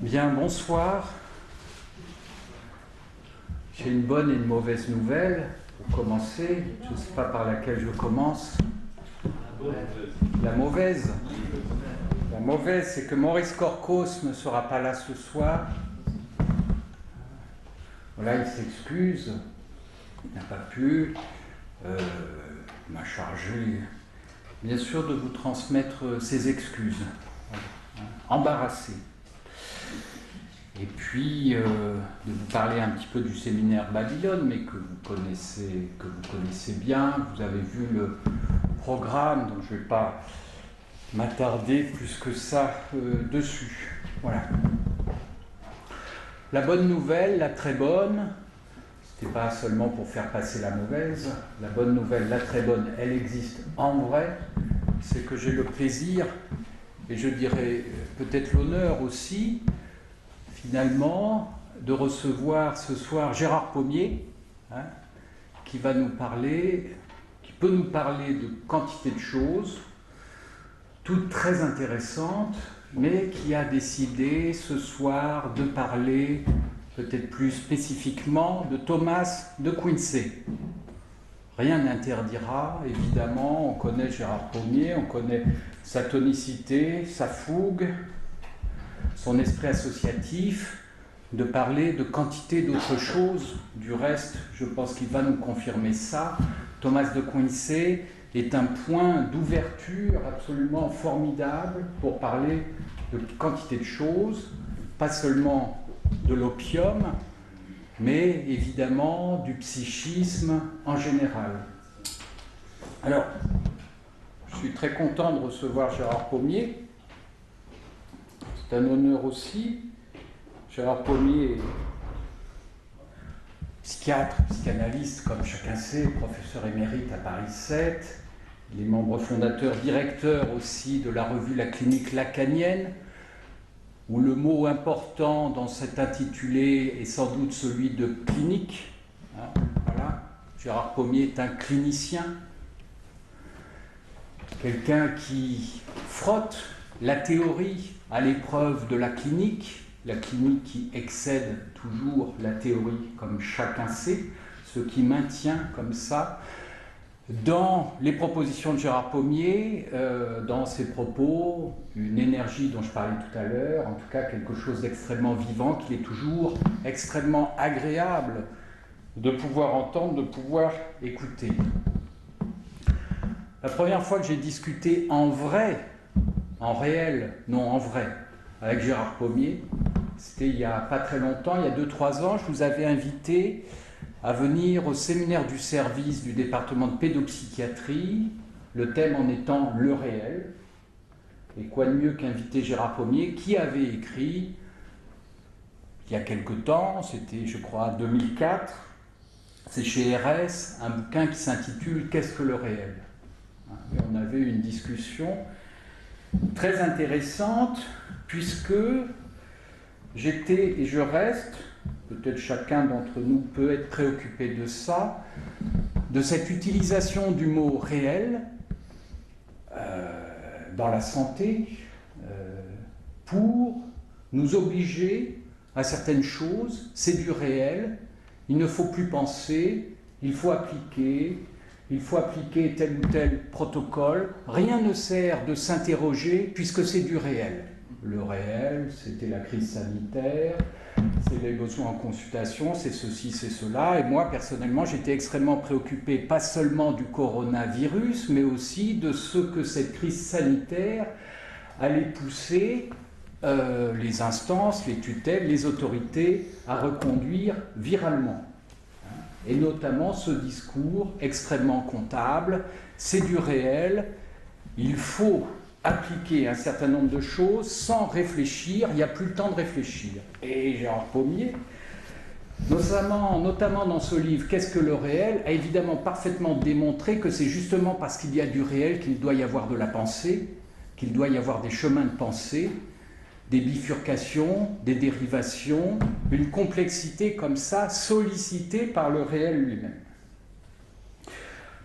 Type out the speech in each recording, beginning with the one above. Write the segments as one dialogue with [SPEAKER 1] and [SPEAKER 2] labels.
[SPEAKER 1] Bien, bonsoir. J'ai une bonne et une mauvaise nouvelle pour commencer. Je ne sais pas par laquelle je commence. La mauvaise. La mauvaise, c'est que Maurice Corcos ne sera pas là ce soir. Voilà, il s'excuse. Il n'a pas pu. Il m'a chargé, bien sûr, de vous transmettre ses excuses. Embarrassé. Et puis, de vous parler un petit peu du séminaire Babylone, mais que vous connaissez bien. Vous avez vu le programme, donc je ne vais pas m'attarder plus que ça dessus. Voilà. La bonne nouvelle, la très bonne, c'était pas seulement pour faire passer la mauvaise. La bonne nouvelle, la très bonne, elle existe en vrai. C'est que j'ai le plaisir, et je dirais peut-être l'honneur aussi, finalement, de recevoir ce soir Gérard Pommier, qui va nous parler, qui peut nous parler de quantité de choses, toutes très intéressantes, mais qui a décidé ce soir de parler peut-être plus spécifiquement de Thomas de Quincey. Rien n'interdira, évidemment, on connaît Gérard Pommier, on connaît sa tonicité, sa fougue, son esprit associatif, de parler de quantité d'autres choses. Du reste, je pense qu'il va nous confirmer ça. Thomas de Quincey est un point d'ouverture absolument formidable pour parler de quantité de choses, pas seulement de l'opium, mais évidemment du psychisme en général. Alors, je suis très content de recevoir Gérard Pommier. C'est un honneur aussi. Gérard Pommier est psychiatre, psychanalyste, comme chacun sait, professeur émérite à Paris 7. Il est membre fondateur, directeur aussi de la revue La Clinique Lacanienne, où le mot important dans cet intitulé est sans doute celui de clinique. Voilà. Gérard Pommier est un clinicien, quelqu'un qui frotte la théorie à l'épreuve de la clinique qui excède toujours la théorie, comme chacun sait, ce qui maintient comme ça, dans les propositions de Gérard Pommier, dans ses propos, une énergie dont je parlais tout à l'heure, en tout cas quelque chose d'extrêmement vivant, qu'il est toujours extrêmement agréable de pouvoir entendre, de pouvoir écouter. La première fois que j'ai discuté en vrai, en réel, non en vrai, avec Gérard Pommier, c'était il n'y a pas très longtemps, il y a 2-3 ans, je vous avais invité à venir au séminaire du service du département de pédopsychiatrie, le thème en étant le réel. Et quoi de mieux qu'inviter Gérard Pommier, qui avait écrit, il y a quelque temps, c'était je crois 2004, c'est chez RS, un bouquin qui s'intitule « Qu'est-ce que le réel ?» Et on avait eu une discussion très intéressante, puisque j'étais et je reste, peut-être chacun d'entre nous peut être préoccupé de ça, de cette utilisation du mot réel dans la santé pour nous obliger à certaines choses. C'est du réel, il ne faut plus penser, il faut appliquer tel ou tel protocole. Rien ne sert de s'interroger puisque c'est du réel. Le réel, c'était la crise sanitaire, c'est les besoins en consultation, c'est ceci, c'est cela. Et moi, personnellement, j'étais extrêmement préoccupé, pas seulement du coronavirus, mais aussi de ce que cette crise sanitaire allait pousser les instances, les tutelles, les autorités à reconduire viralement. Et notamment ce discours extrêmement comptable, c'est du réel, il faut appliquer un certain nombre de choses sans réfléchir, il n'y a plus le temps de réfléchir. Et Gérard Pommier, notamment dans ce livre « Qu'est-ce que le réel ?», a évidemment parfaitement démontré que c'est justement parce qu'il y a du réel qu'il doit y avoir de la pensée, qu'il doit y avoir des chemins de pensée, des bifurcations, des dérivations, une complexité comme ça sollicitée par le réel lui-même.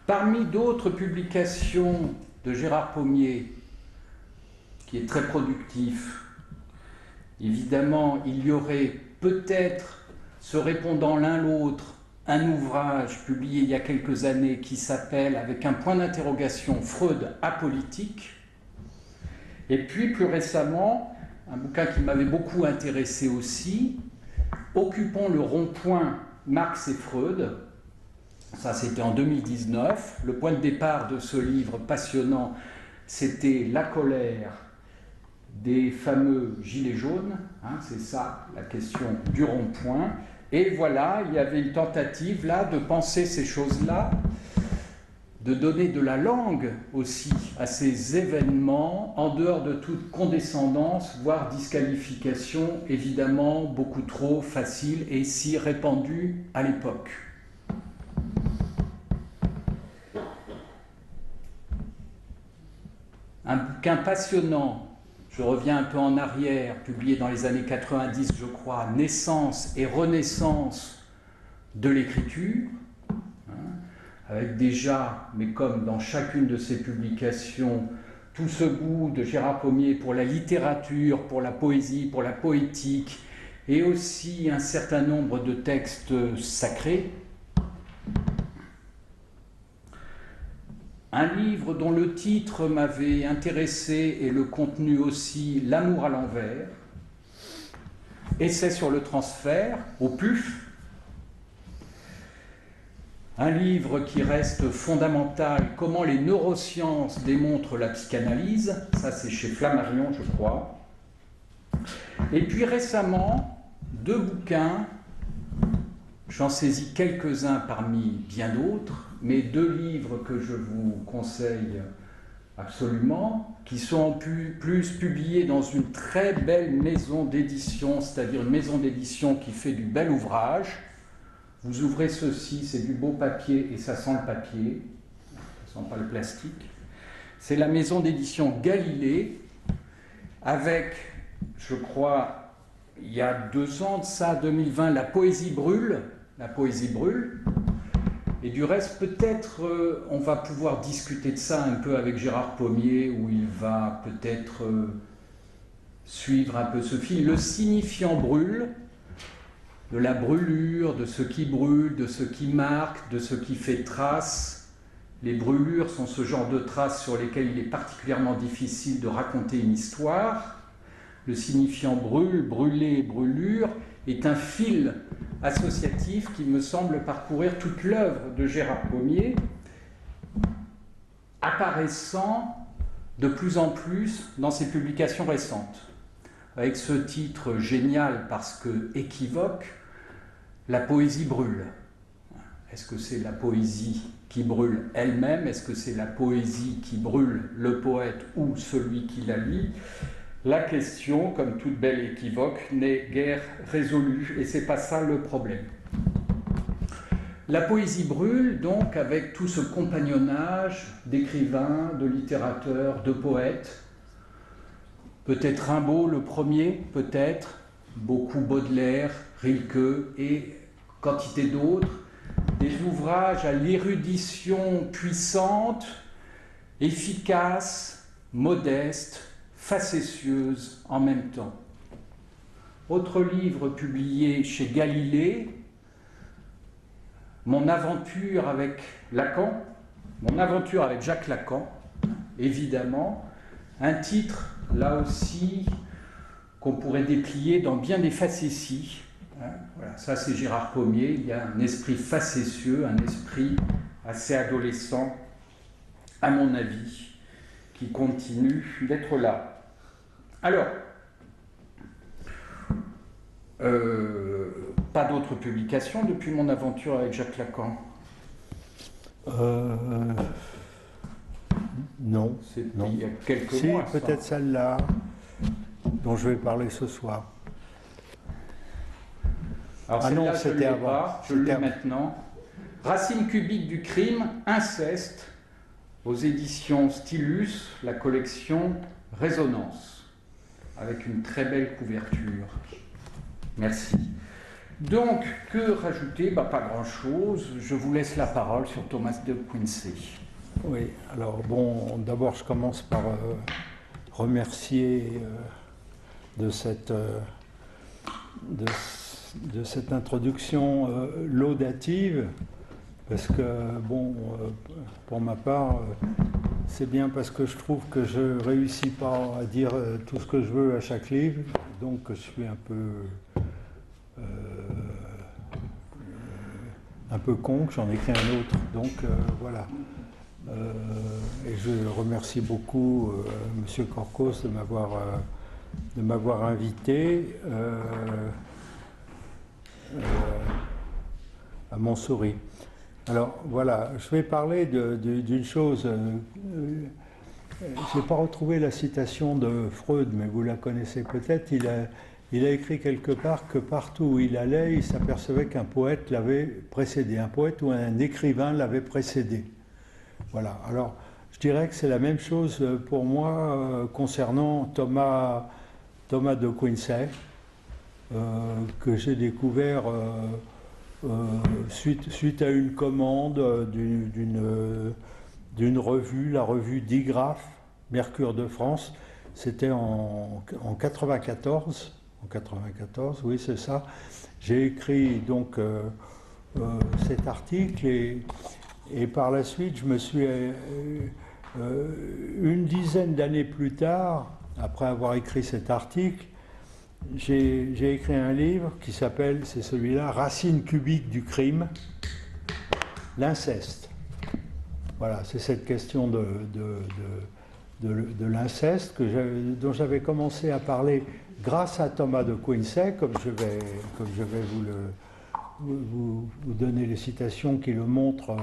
[SPEAKER 1] Parmi d'autres publications de Gérard Pommier, qui est très productif, Évidemment, il y aurait peut-être, se répondant l'un l'autre, un ouvrage publié il y a quelques années qui s'appelle, avec un point d'interrogation, Freud apolitique. Et puis, plus récemment, un bouquin qui m'avait beaucoup intéressé aussi, Occupons le rond-point, Marx et Freud. Ça, c'était en 2019. Le point de départ de ce livre passionnant, c'était la colère des fameux gilets jaunes. Hein, c'est ça, la question du rond-point. Et voilà, il y avait une tentative là de penser ces choses-là, de donner de la langue aussi à ces événements, en dehors de toute condescendance, voire disqualification, évidemment beaucoup trop facile et si répandue à l'époque. Un bouquin passionnant, je reviens un peu en arrière, publié dans les années 90, je crois, Naissance et renaissance de l'écriture, avec déjà, mais comme dans chacune de ces publications, tout ce goût de Gérard Pommier pour la littérature, pour la poésie, pour la poétique, et aussi un certain nombre de textes sacrés. Un livre dont le titre m'avait intéressé et le contenu aussi, L'amour à l'envers, Essai sur le transfert, au PUF. Un livre qui reste fondamental, Comment les neurosciences démontrent la psychanalyse, ça c'est chez Flammarion je crois. Et puis récemment, 2 bouquins, j'en saisis quelques-uns parmi bien d'autres, mais 2 livres que je vous conseille absolument, qui sont plus publiés dans une très belle maison d'édition, c'est-à-dire une maison d'édition qui fait du bel ouvrage. Vous ouvrez ceci, c'est du beau papier et ça sent le papier, ça sent pas le plastique. C'est la maison d'édition Galilée, avec, je crois, il y a 2 ans de ça, 2020, La poésie brûle. La poésie brûle. Et du reste, peut-être, on va pouvoir discuter de ça un peu avec Gérard Pommier, où il va peut-être suivre un peu ce fil. Le signifiant brûle, de la brûlure, de ce qui brûle, de ce qui marque, de ce qui fait trace. Les brûlures sont ce genre de traces sur lesquelles il est particulièrement difficile de raconter une histoire. Le signifiant brûle, brûler, brûlure est un fil associatif qui me semble parcourir toute l'œuvre de Gérard Pommier, apparaissant de plus en plus dans ses publications récentes. Avec ce titre génial parce que équivoque, La poésie brûle. Est-ce que c'est la poésie qui brûle elle-même? Est-ce que c'est la poésie qui brûle le poète ou celui qui la lit? La question, comme toute belle équivoque, n'est guère résolue, et c'est pas ça le problème. La poésie brûle, donc, avec tout ce compagnonnage d'écrivains, de littérateurs, de poètes. Peut-être Rimbaud, le premier, peut-être, beaucoup Baudelaire, Rilke et quantité d'autres, des ouvrages à l'érudition puissante, efficace, modeste, facétieuse en même temps. Autre livre publié chez Galilée, Mon aventure avec Lacan, Mon aventure avec Jacques Lacan, évidemment, un titre, là aussi, qu'on pourrait déplier dans bien des facéties. Voilà, ça c'est Gérard Pommier, il y a un esprit facétieux, un esprit assez adolescent, à mon avis, qui continue d'être là. Alors, pas d'autres publications depuis Mon aventure avec Jacques Lacan?
[SPEAKER 2] Non.
[SPEAKER 1] Non. Il y a quelques mois.
[SPEAKER 2] Peut-être celle-là, dont je vais parler ce soir.
[SPEAKER 1] Alors celle-là, je ne l'ai pas, je l'ai maintenant. Racine cubique du crime, inceste, aux éditions Stylus, la collection Résonance, avec une très belle couverture. Merci. Donc, que rajouter? Pas grand-chose. Je vous laisse la parole sur Thomas de Quincey.
[SPEAKER 2] Oui, alors bon, d'abord je commence par remercier de cette introduction laudative, parce que, bon, pour ma part, c'est bien parce que je trouve que je ne réussis pas à dire tout ce que je veux à chaque livre, donc je suis un peu con, que j'en écris un autre, donc voilà. Et je remercie beaucoup M. Corcos de m'avoir invité à Montsouris. Alors voilà, je vais parler d'une chose. Je n'ai pas retrouvé la citation de Freud, mais vous la connaissez peut-être. Il a écrit quelque part que partout où il allait, il s'apercevait qu'un poète l'avait précédé, un poète ou un écrivain l'avait précédé. Voilà, alors je dirais que c'est la même chose pour moi concernant Thomas de Quincey, que j'ai découvert suite à une commande d'une revue, la revue Digraphe, Mercure de France. C'était en 94, oui c'est ça. J'ai écrit donc cet article et par la suite je me suis, une dizaine d'années plus tard, après avoir écrit cet article, j'ai écrit un livre qui s'appelle, c'est celui-là, Racine cubique du crime, l'inceste. Voilà, c'est cette question de l'inceste dont j'avais commencé à parler grâce à Thomas de Quincey, comme je vais vous donner les citations qui le montrent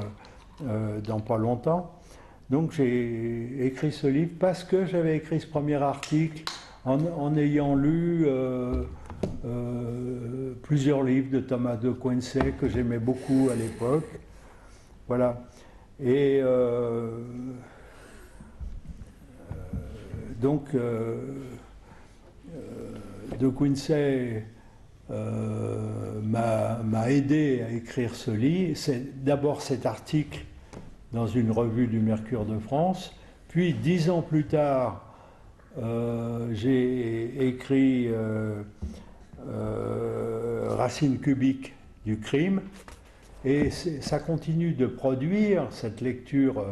[SPEAKER 2] dans pas longtemps. Donc j'ai écrit ce livre parce que j'avais écrit ce premier article en ayant lu plusieurs livres de Thomas de Quincey que j'aimais beaucoup à l'époque. Voilà. Et donc de Quincey m'a aidé à écrire ce livre. C'est d'abord cet article dans une revue du Mercure de France, puis 10 ans plus tard, j'ai écrit Racine cubique du crime, et ça continue de produire cette lecture,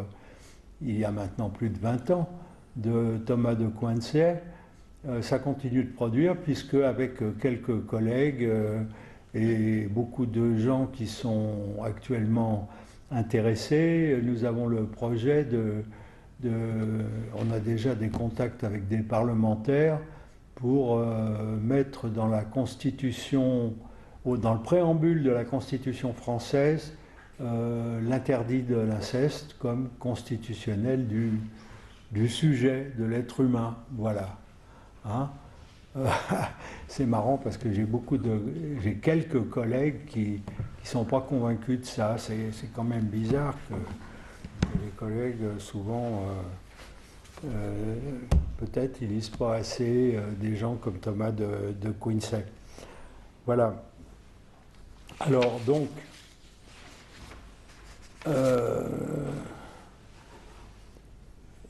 [SPEAKER 2] il y a maintenant plus de 20 ans, de Thomas de Quincey. Ça continue de produire, puisque avec quelques collègues et beaucoup de gens qui sont actuellement intéressés, nous avons le projet on a déjà des contacts avec des parlementaires pour mettre dans la Constitution, dans le préambule de la Constitution française, l'interdit de l'inceste comme constitutionnel du sujet, de l'être humain. Voilà. Hein? C'est marrant parce que j'ai quelques collègues qui sont pas convaincus de ça. C'est quand même bizarre que les collègues souvent peut-être ils lisent pas assez des gens comme Thomas de Quincey. Voilà. Alors donc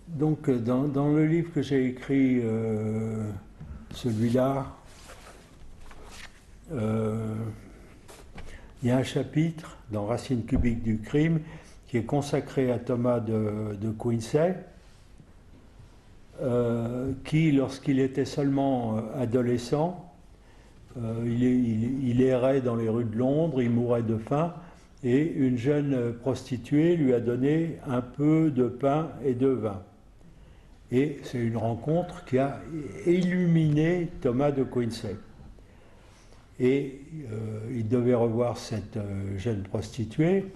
[SPEAKER 2] dans le livre que j'ai écrit, celui-là, il y a un chapitre dans Racine cubique du crime qui est consacré à Thomas de Quincey, qui, lorsqu'il était seulement adolescent, il errait dans les rues de Londres, il mourait de faim, et une jeune prostituée lui a donné un peu de pain et de vin. Et c'est une rencontre qui a illuminé Thomas de Quincey. Et il devait revoir cette jeune prostituée,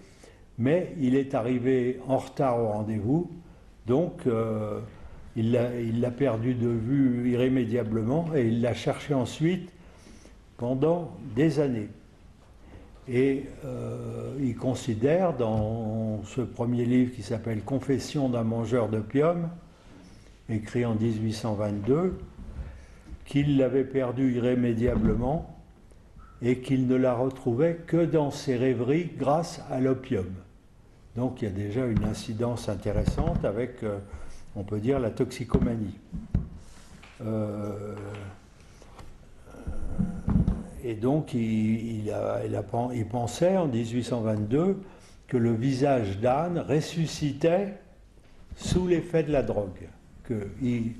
[SPEAKER 2] mais il est arrivé en retard au rendez-vous, donc il l'a perdu de vue irrémédiablement et il l'a cherché ensuite pendant des années. Et il considère dans ce premier livre qui s'appelle Confession d'un mangeur d'opium, écrit en 1822, qu'il l'avait perdu irrémédiablement et qu'il ne la retrouvait que dans ses rêveries grâce à l'opium. Donc il y a déjà une incidence intéressante avec, on peut dire, la toxicomanie. Et donc il pensait en 1822 que le visage d'Anne ressuscitait sous l'effet de la drogue, qu'il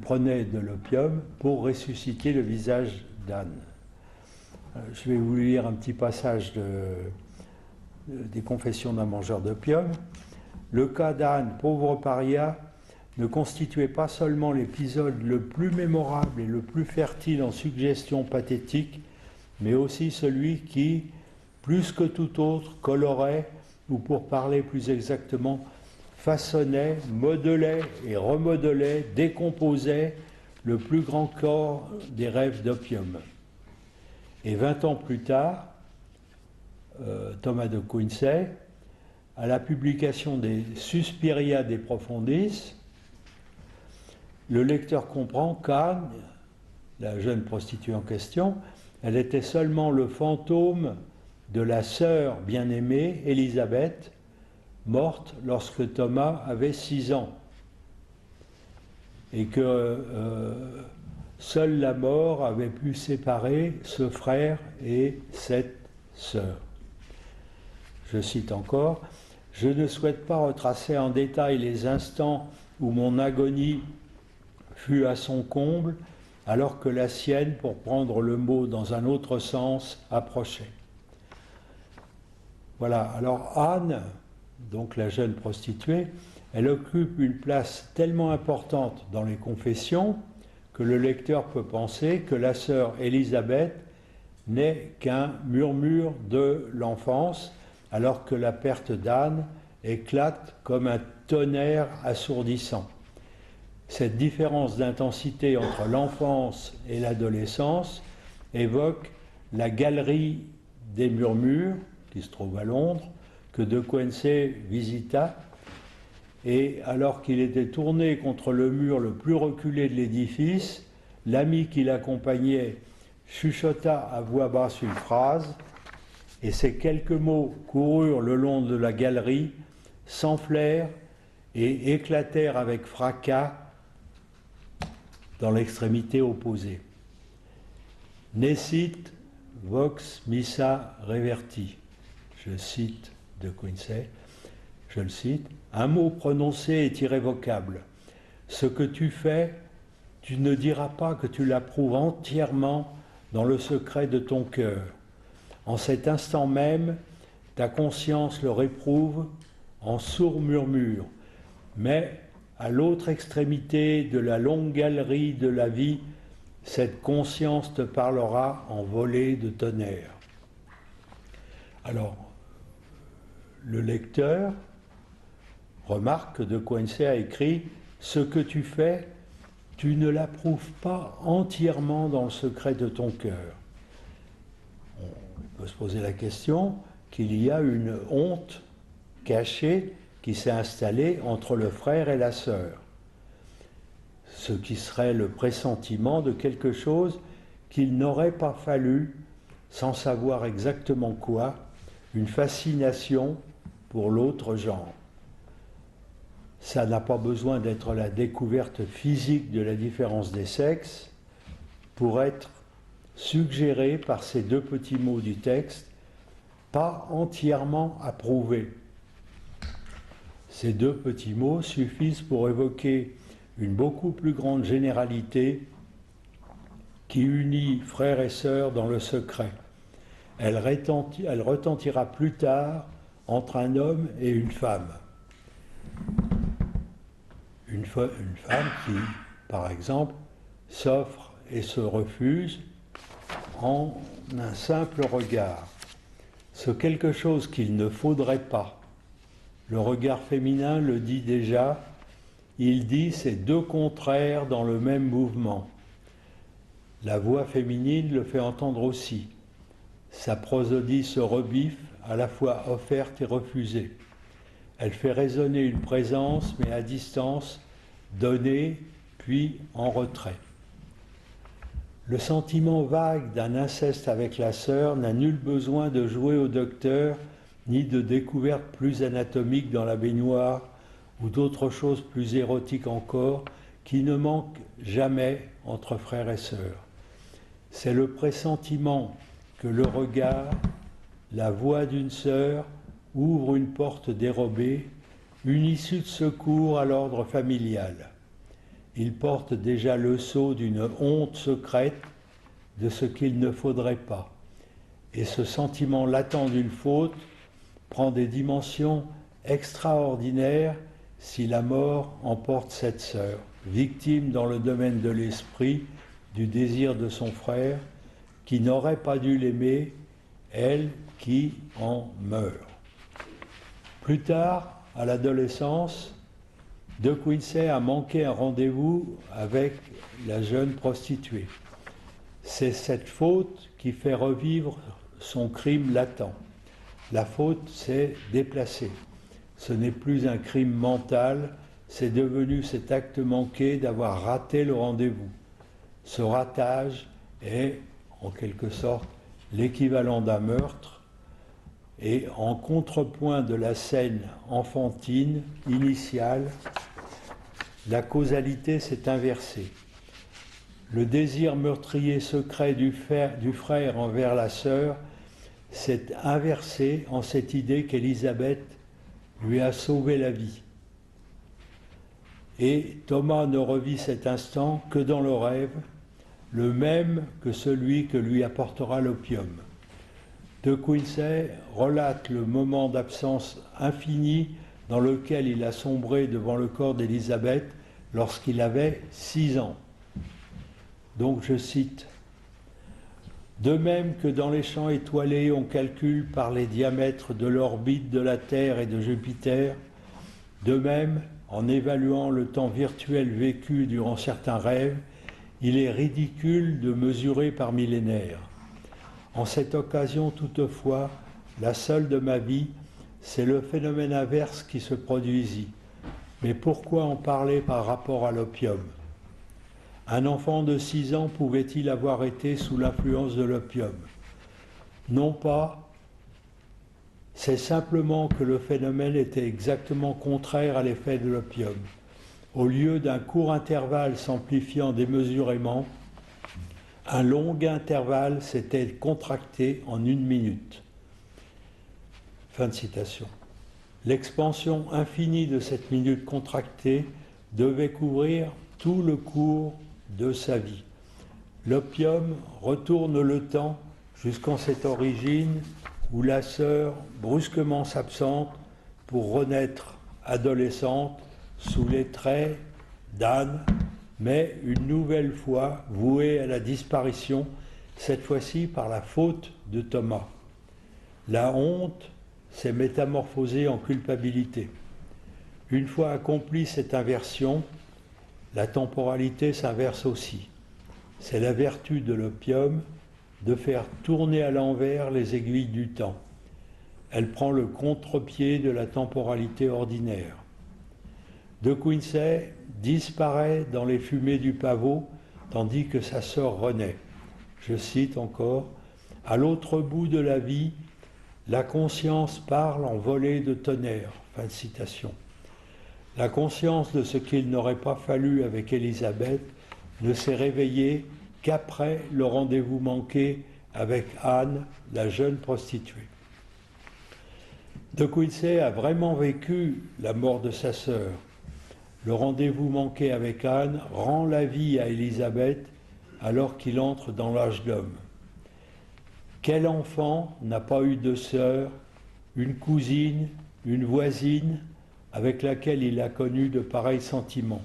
[SPEAKER 2] prenait de l'opium pour ressusciter le visage d'Anne. Je vais vous lire un petit passage des Confessions d'un mangeur d'opium. Le cas d'Anne, pauvre paria, ne constituait pas seulement l'épisode le plus mémorable et le plus fertile en suggestions pathétiques, mais aussi celui qui, plus que tout autre, colorait, ou pour parler plus exactement, façonnait, modelait et remodelait, décomposait le plus grand corps des rêves d'opium. Et 20 ans plus tard, Thomas de Quincey, à la publication des Suspiria de Profundis, le lecteur comprend qu'Anne, la jeune prostituée en question, elle était seulement le fantôme de la sœur bien-aimée, Élisabeth, morte lorsque Thomas avait 6 ans. Et que seule la mort avait pu séparer ce frère et cette sœur. Je cite encore, « Je ne souhaite pas retracer en détail les instants où mon agonie fut à son comble, alors que la sienne, pour prendre le mot dans un autre sens, approchait. » Voilà, alors Anne, donc la jeune prostituée, elle occupe une place tellement importante dans les confessions que le lecteur peut penser que la sœur Élisabeth n'est qu'un murmure de l'enfance, alors que la perte d'Anne éclate comme un tonnerre assourdissant. Cette différence d'intensité entre l'enfance et l'adolescence évoque la galerie des murmures, qui se trouve à Londres, que De Quincey visita, et alors qu'il était tourné contre le mur le plus reculé de l'édifice, l'ami qui l'accompagnait chuchota à voix basse une phrase, et ces quelques mots coururent le long de la galerie, s'enflèrent et éclatèrent avec fracas dans l'extrémité opposée. Nescit vox missa reverti. Je cite De Quincey, je le cite, un mot prononcé est irrévocable. Ce que tu fais, tu ne diras pas que tu l'approuves entièrement dans le secret de ton cœur. En cet instant même, ta conscience le réprouve en sourd murmure, mais à l'autre extrémité de la longue galerie de la vie, cette conscience te parlera en volée de tonnerre. Alors, le lecteur remarque que De Quincey a écrit « Ce que tu fais, tu ne l'approuves pas entièrement dans le secret de ton cœur. » On peut se poser la question qu'il y a une honte cachée qui s'est installée entre le frère et la sœur, ce qui serait le pressentiment de quelque chose qu'il n'aurait pas fallu, sans savoir exactement quoi, une fascination pour l'autre genre. Ça n'a pas besoin d'être la découverte physique de la différence des sexes pour être suggéré par ces deux petits mots du texte, pas entièrement approuvés. Ces deux petits mots suffisent pour évoquer une beaucoup plus grande généralité qui unit frères et sœurs dans le secret. Elle retentira plus tard entre un homme et une femme. Une femme qui, par exemple, s'offre et se refuse en un simple regard. Ce quelque chose qu'il ne faudrait pas. Le regard féminin le dit déjà, il dit ces deux contraires dans le même mouvement. La voix féminine le fait entendre aussi. Sa prosodie se rebiffe, à la fois offerte et refusée. Elle fait résonner une présence, mais à distance, donnée, puis en retrait. Le sentiment vague d'un inceste avec la sœur n'a nul besoin de jouer au docteur, ni de découvertes plus anatomiques dans la baignoire, ou d'autres choses plus érotiques encore, qui ne manquent jamais entre frères et sœurs. C'est le pressentiment que le regard, la voix d'une sœur ouvre une porte dérobée, une issue de secours à l'ordre familial. Il porte déjà le sceau d'une honte secrète de ce qu'il ne faudrait pas. Et ce sentiment latent d'une faute prend des dimensions extraordinaires si la mort emporte cette sœur, victime dans le domaine de l'esprit du désir de son frère, qui n'aurait pas dû l'aimer, elle qui en meurt. Plus tard, à l'adolescence, De Quincey a manqué un rendez-vous avec la jeune prostituée. C'est cette faute qui fait revivre son crime latent. La faute s'est déplacée. Ce n'est plus un crime mental, c'est devenu cet acte manqué d'avoir raté le rendez-vous. Ce ratage est, en quelque sorte, l'équivalent d'un meurtre, et en contrepoint de la scène enfantine initiale, la causalité s'est inversée. Le désir meurtrier secret du frère envers la sœur s'est inversé en cette idée qu'Élisabeth lui a sauvé la vie. Et Thomas ne revit cet instant que dans le rêve, le même que celui que lui apportera l'opium. De Quincey relate le moment d'absence infinie dans lequel il a sombré devant le corps d'Élisabeth lorsqu'il avait 6 ans. Donc je cite: « De même que dans les champs étoilés on calcule par les diamètres de l'orbite de la Terre et de Jupiter, de même, en évaluant le temps virtuel vécu durant certains rêves, il est ridicule de mesurer par millénaires. En cette occasion toutefois, la seule de ma vie, c'est le phénomène inverse qui se produisit. Mais pourquoi en parler par rapport à l'opium ? Un enfant de 6 ans pouvait-il avoir été sous l'influence de l'opium ? Non pas, c'est simplement que le phénomène était exactement contraire à l'effet de l'opium. Au lieu d'un court intervalle s'amplifiant démesurément, un long intervalle s'était contracté en 1 minute. » Fin de citation. L'expansion infinie de cette minute contractée devait couvrir tout le cours de sa vie. L'opium retourne le temps jusqu'en cette origine où la sœur brusquement s'absente pour renaître adolescente sous les traits d'Anne, mais une nouvelle fois vouée à la disparition, cette fois-ci par la faute de Thomas. La honte s'est métamorphosée en culpabilité. Une fois accomplie cette inversion, la temporalité s'inverse aussi. C'est la vertu de l'opium de faire tourner à l'envers les aiguilles du temps. Elle prend le contre-pied de la temporalité ordinaire. De Quincey disparaît dans les fumées du pavot, tandis que sa sœur renaît. Je cite encore: « À l'autre bout de la vie, la conscience parle en volée de tonnerre. » Fin de citation. La conscience de ce qu'il n'aurait pas fallu avec Élisabeth ne s'est réveillée qu'après le rendez-vous manqué avec Anne, la jeune prostituée. De Quincey a vraiment vécu la mort de sa sœur. Le rendez-vous manqué avec Anne rend la vie à Élisabeth alors qu'il entre dans l'âge d'homme. Quel enfant n'a pas eu de sœur, une cousine, une voisine avec laquelle il a connu de pareils sentiments?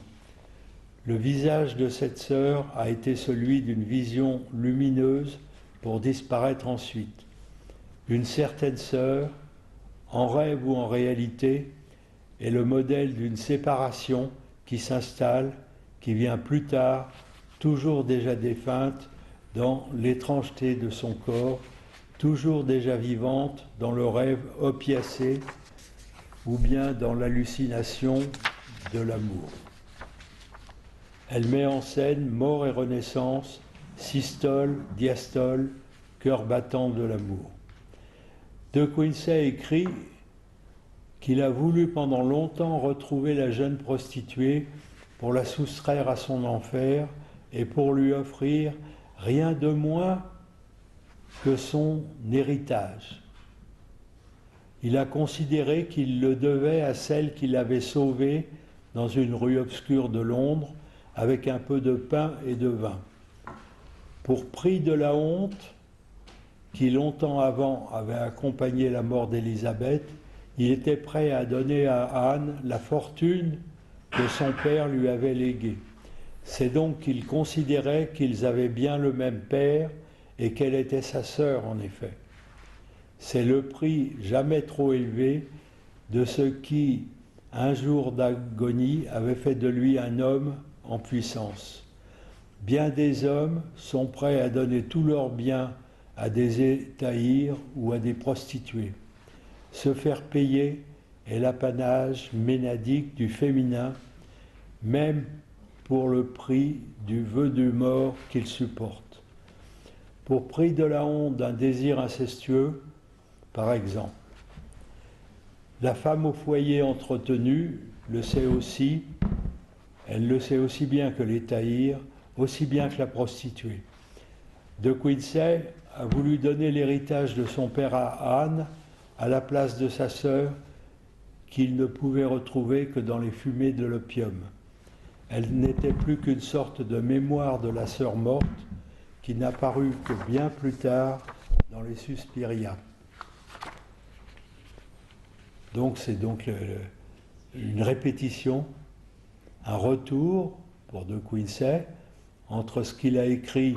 [SPEAKER 2] Le visage de cette sœur a été celui d'une vision lumineuse pour disparaître ensuite. Une certaine sœur, en rêve ou en réalité, est le modèle d'une séparation qui s'installe, qui vient plus tard, toujours déjà défunte, dans l'étrangeté de son corps, toujours déjà vivante dans le rêve opiacé ou bien dans l'hallucination de l'amour. Elle met en scène mort et renaissance, systole, diastole, cœur battant de l'amour. De Quincey écrit qu'il a voulu pendant longtemps retrouver la jeune prostituée pour la soustraire à son enfer et pour lui offrir rien de moins que son héritage. Il a considéré qu'il le devait à celle qu'il avait sauvée dans une rue obscure de Londres avec un peu de pain et de vin. Pour prix de la honte, qui longtemps avant avait accompagné la mort d'Élisabeth, il était prêt à donner à Anne la fortune que son père lui avait léguée. C'est donc qu'il considérait qu'ils avaient bien le même père et qu'elle était sa sœur en effet. C'est le prix jamais trop élevé de ce qui, un jour d'agonie, avait fait de lui un homme en puissance. Bien des hommes sont prêts à donner tous leurs biens à des étahirs ou à des prostituées. Se faire payer est l'apanage ménadique du féminin, même pour le prix du vœu du mort qu'il supporte. Pour prix de la honte d'un désir incestueux, par exemple. La femme au foyer entretenu le sait aussi, elle le sait aussi bien que l'étaïr, aussi bien que la prostituée. De Quincey a voulu donner l'héritage de son père à Anne à la place de sa sœur qu'il ne pouvait retrouver que dans les fumées de l'opium. Elle n'était plus qu'une sorte de mémoire de la sœur morte qui n'apparut que bien plus tard dans les Suspiria. Donc c'est donc une répétition, un retour pour De Quincey entre ce qu'il a écrit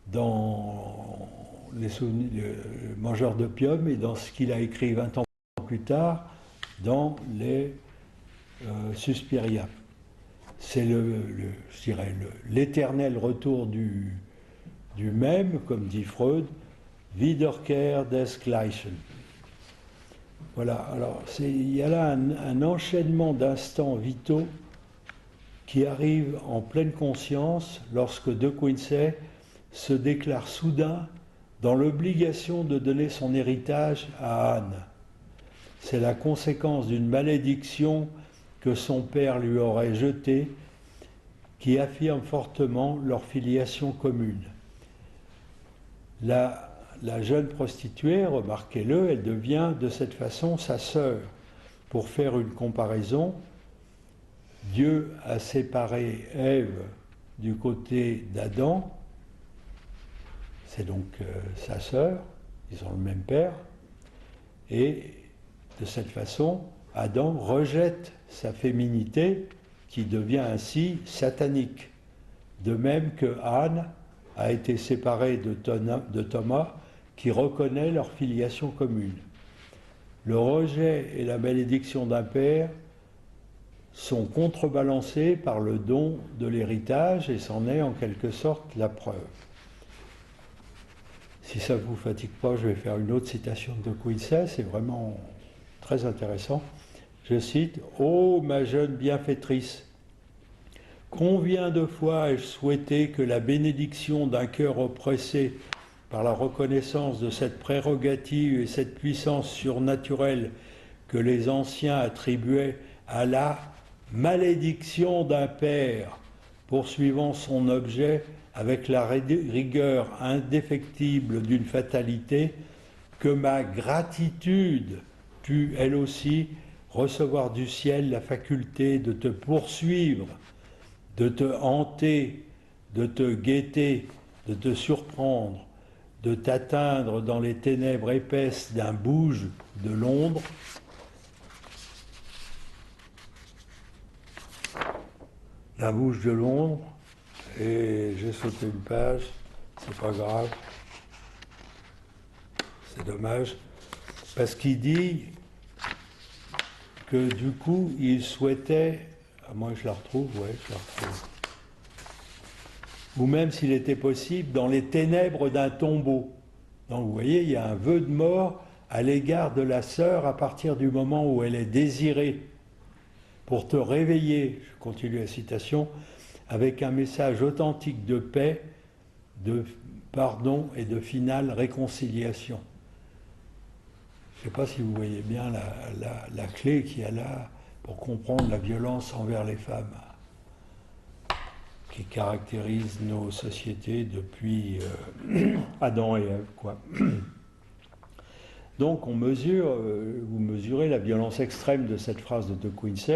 [SPEAKER 2] dans le Mangeur d'opium et dans ce qu'il a écrit 20 ans plus tard dans les Suspiria. C'est je dirais l'éternel retour du même, comme dit Freud, Wiederkehr des Gleichen. Voilà, alors il y a là un enchaînement d'instants vitaux qui arrive en pleine conscience lorsque De Quincey se déclare soudain dans l'obligation de donner son héritage à Anne. C'est la conséquence d'une malédiction que son père lui aurait jetée, qui affirme fortement leur filiation commune. La jeune prostituée, remarquez-le, elle devient de cette façon sa sœur. Pour faire une comparaison, Dieu a séparé Ève du côté d'Adam, c'est donc sa sœur, ils ont le même père, et de cette façon, Adam rejette sa féminité qui devient ainsi satanique. De même que Anne a été séparée de Thomas qui reconnaît leur filiation commune. Le rejet et la malédiction d'un père sont contrebalancés par le don de l'héritage et c'en est en quelque sorte la preuve. Si ça ne vous fatigue pas, je vais faire une autre citation de Quincey, c'est vraiment très intéressant. Je cite « Ô ma jeune bienfaitrice, combien de fois ai-je souhaité que la bénédiction d'un cœur oppressé par la reconnaissance de cette prérogative et cette puissance surnaturelle que les anciens attribuaient à la malédiction d'un père, poursuivant son objet avec la rigueur indéfectible d'une fatalité, que ma gratitude pût elle aussi recevoir du ciel la faculté de te poursuivre, de te hanter, de te guetter, de te surprendre, de t'atteindre dans les ténèbres épaisses d'un bouge de Londres, la bouche de Londres, et j'ai sauté une page, c'est pas grave, c'est dommage, parce qu'il dit que du coup, il souhaitait, moi je la retrouve, ouais, je la retrouve, ou même s'il était possible, dans les ténèbres d'un tombeau. Donc vous voyez, il y a un vœu de mort à l'égard de la sœur à partir du moment où elle est désirée pour te réveiller, je continue la citation, avec un message authentique de paix, de pardon et de finale réconciliation. Je ne sais pas si vous voyez bien la clé qu'il y a là pour comprendre la violence envers les femmes. qui caractérise nos sociétés depuis Adam et Ève, quoi. Donc on mesure, vous mesurez la violence extrême de cette phrase de Quincy,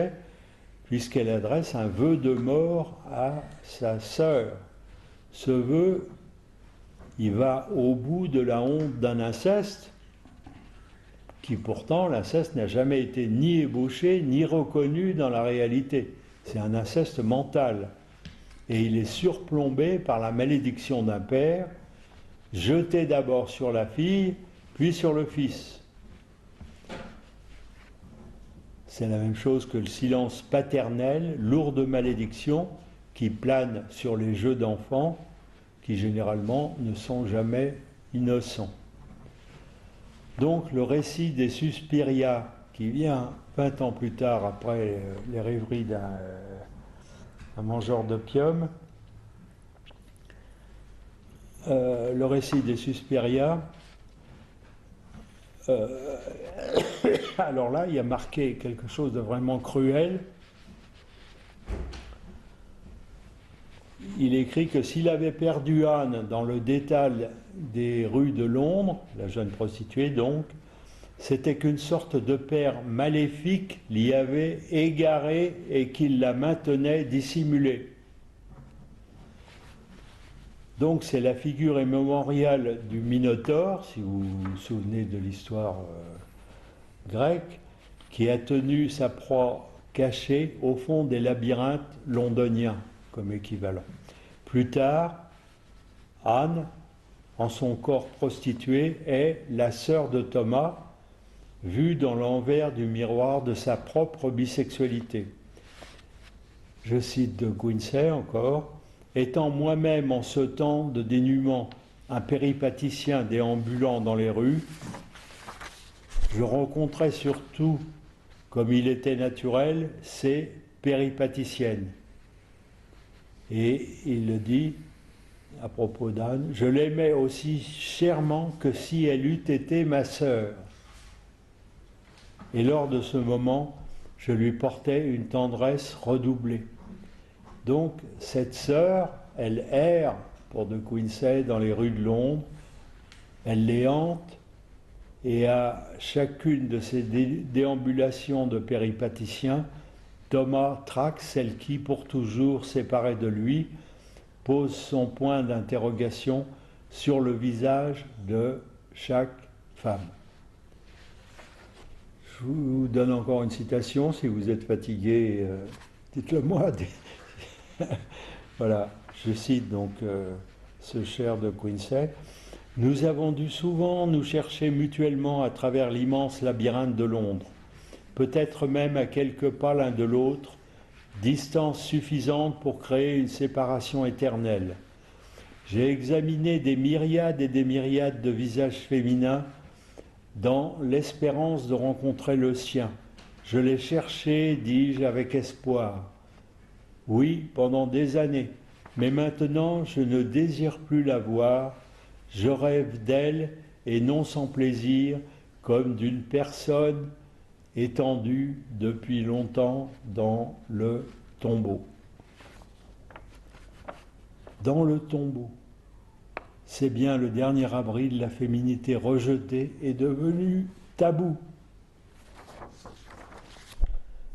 [SPEAKER 2] puisqu'elle adresse un vœu de mort à sa sœur. Ce vœu, il va au bout de la honte d'un inceste, qui pourtant, l'inceste n'a jamais été ni ébauché, ni reconnu dans la réalité. C'est un inceste mental. Et il est surplombé par la malédiction d'un père, jeté d'abord sur la fille, puis sur le fils. C'est la même chose que le silence paternel, lourde malédiction, qui plane sur les jeux d'enfants, qui généralement ne sont jamais innocents. Donc le récit des Suspiria, qui vient 20 ans plus tard, après les rêveries d'un mangeur d'opium, le récit des Suspiria, alors là, il y a marqué quelque chose de vraiment cruel. Il écrit que s'il avait perdu Anne dans le détail des rues de Londres, la jeune prostituée donc, c'était qu'une sorte de père maléfique l'y avait égarée et qu'il la maintenait dissimulée. Donc c'est la figure immémoriale du Minotaure, si vous vous souvenez de l'histoire grecque, qui a tenu sa proie cachée au fond des labyrinthes londoniens comme équivalent. Plus tard, Anne, en son corps prostitué, est la sœur de Thomas, vue dans l'envers du miroir de sa propre bisexualité. Je cite de Quincy encore, « Étant moi-même en ce temps de dénuement un péripaticien déambulant dans les rues, je rencontrais surtout, comme il était naturel, ces péripaticiennes. » Et il le dit à propos d'Anne, « Je l'aimais aussi chèrement que si elle eût été ma sœur. Et lors de ce moment, je lui portais une tendresse redoublée. » Donc cette sœur, elle erre, pour de Quincy, dans les rues de Londres, elle les hante, et à chacune de ces déambulations de péripaticiens, Thomas traque celle qui, pour toujours séparée de lui, pose son point d'interrogation sur le visage de chaque femme. Je vous donne encore une citation, si vous êtes fatigué, dites-le moi. Voilà, je cite donc ce cher de Quincy. « Nous avons dû souvent nous chercher mutuellement à travers l'immense labyrinthe de Londres, peut-être même à quelques pas l'un de l'autre, distance suffisante pour créer une séparation éternelle. J'ai examiné des myriades et des myriades de visages féminins dans l'espérance de rencontrer le sien. Je l'ai cherché, dis-je, avec espoir. Oui, pendant des années, mais maintenant je ne désire plus la voir, je rêve d'elle et non sans plaisir, comme d'une personne étendue depuis longtemps dans le tombeau. » Dans le tombeau, c'est bien le dernier abri de la féminité rejetée et devenue tabou.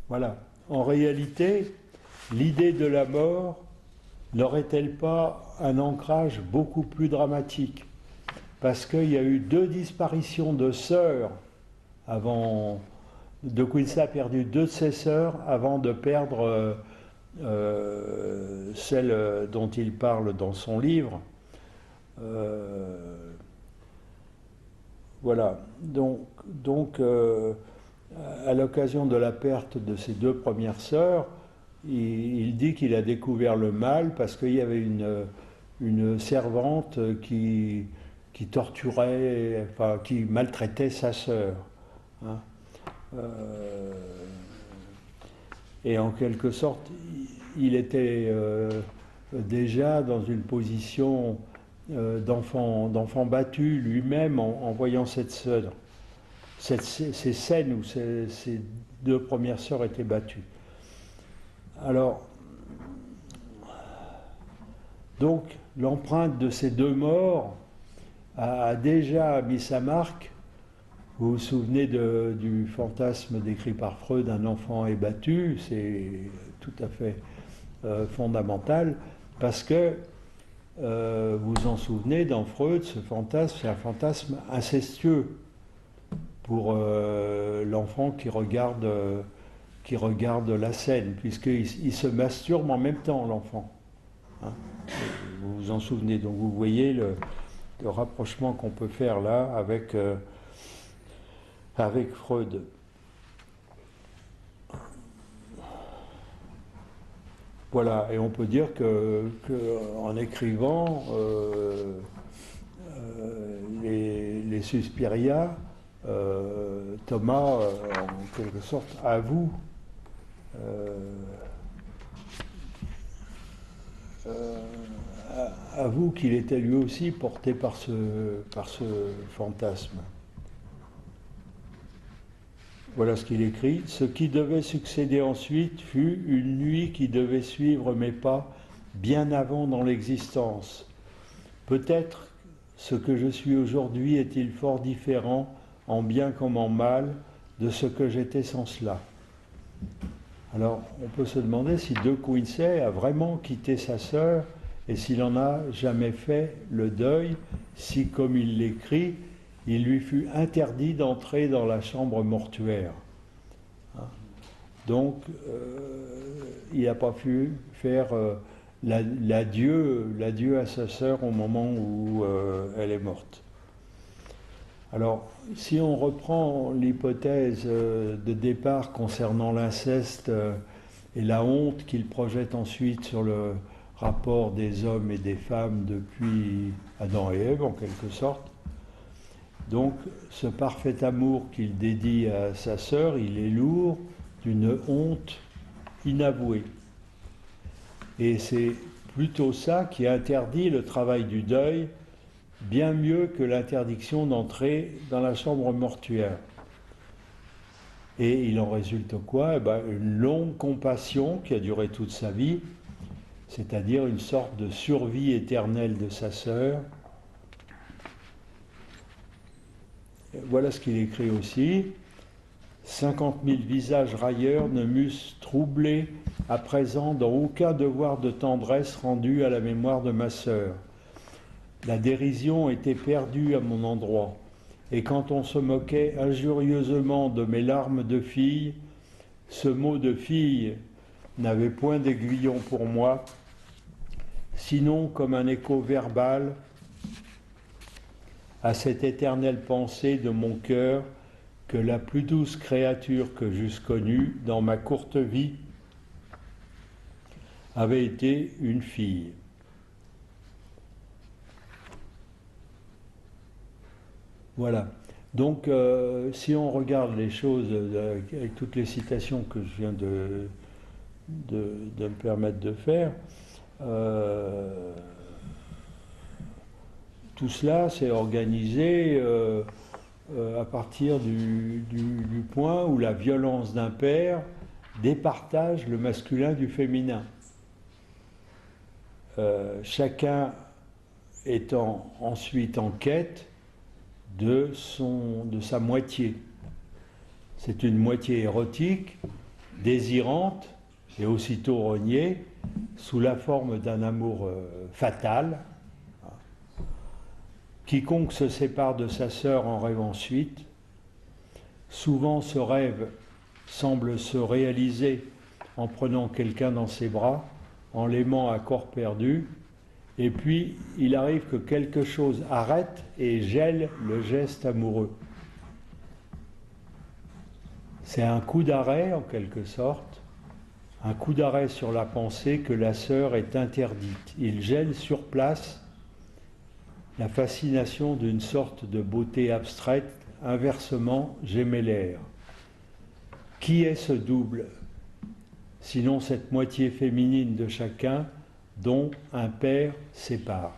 [SPEAKER 2] Voilà. En réalité, l'idée de la mort n'aurait-elle pas un ancrage beaucoup plus dramatique? Parce qu'il y a eu 2 disparitions de sœurs avant. De Quincy a perdu 2 de ses sœurs avant de perdre celle dont il parle dans son livre. Voilà. Donc à l'occasion de la perte de ses 2 premières sœurs, il dit qu'il a découvert le mal parce qu'il y avait une servante qui torturait, enfin, qui maltraitait sa sœur. Hein. Et en quelque sorte, il était déjà dans une position d'enfant battu lui-même en voyant cette sœur, ces scènes où ses 2 premières sœurs étaient battues. Alors, Donc l'empreinte de ces deux morts a déjà mis sa marque. Vous vous souvenez du fantasme décrit par Freud d'un enfant ébattu, c'est tout à fait fondamental, parce que vous vous en souvenez, dans Freud, ce fantasme, c'est un fantasme incestueux pour l'enfant qui regarde la scène, puisqu'il se masturbe en même temps, l'enfant. Hein, vous vous en souvenez, donc vous voyez le rapprochement qu'on peut faire là avec Freud. Voilà, et on peut dire qu'en écrivant les Suspiria, Thomas, en quelque sorte, avoue qu'il était lui aussi porté par ce fantasme. Voilà ce qu'il écrit. Ce qui devait succéder ensuite fut une nuit qui devait suivre mes pas bien avant dans l'existence. Peut-être ce que je suis aujourd'hui est-il fort différent, en bien comme en mal, de ce que j'étais sans cela. Alors, on peut se demander si De Quincey a vraiment quitté sa sœur et s'il en a jamais fait le deuil, si, comme il l'écrit, il lui fut interdit d'entrer dans la chambre mortuaire. Donc, il n'a pas pu faire l'adieu à sa sœur au moment où elle est morte. Alors, si on reprend l'hypothèse de départ concernant l'inceste et la honte qu'il projette ensuite sur le rapport des hommes et des femmes depuis Adam et Ève, en quelque sorte, donc, ce parfait amour qu'il dédie à sa sœur, il est lourd d'une honte inavouée. Et c'est plutôt ça qui interdit le travail du deuil, bien mieux que l'interdiction d'entrer dans la chambre mortuaire. Et il en résulte quoi ? Une longue compassion qui a duré toute sa vie, c'est-à-dire une sorte de survie éternelle de sa sœur. Voilà ce qu'il écrit aussi. 50 000 visages railleurs ne m'eussent troublé à présent dans aucun devoir de tendresse rendu à la mémoire de ma sœur. La dérision était perdue à mon endroit, et quand on se moquait injurieusement de mes larmes de fille, ce mot de fille n'avait point d'aiguillon pour moi, sinon comme un écho verbal à cette éternelle pensée de mon cœur que la plus douce créature que j'eusse connue dans ma courte vie avait été une fille. Voilà. Donc, si on regarde les choses avec toutes les citations que je viens de me permettre de faire, tout cela s'est organisé à partir du point où la violence d'un père départage le masculin du féminin. Chacun étant ensuite en quête de sa moitié. C'est une moitié érotique, désirante et aussitôt reniée, sous la forme d'un amour fatal. Quiconque se sépare de sa sœur en rêve ensuite, souvent ce rêve semble se réaliser en prenant quelqu'un dans ses bras, en l'aimant à corps perdu, et puis il arrive que quelque chose arrête et gèle le geste amoureux. C'est un coup d'arrêt en quelque sorte, un coup d'arrêt sur la pensée que la sœur est interdite. Il gèle sur place la fascination d'une sorte de beauté abstraite, inversement gémellaire. Qui est ce double, sinon cette moitié féminine de chacun dont un père sépare?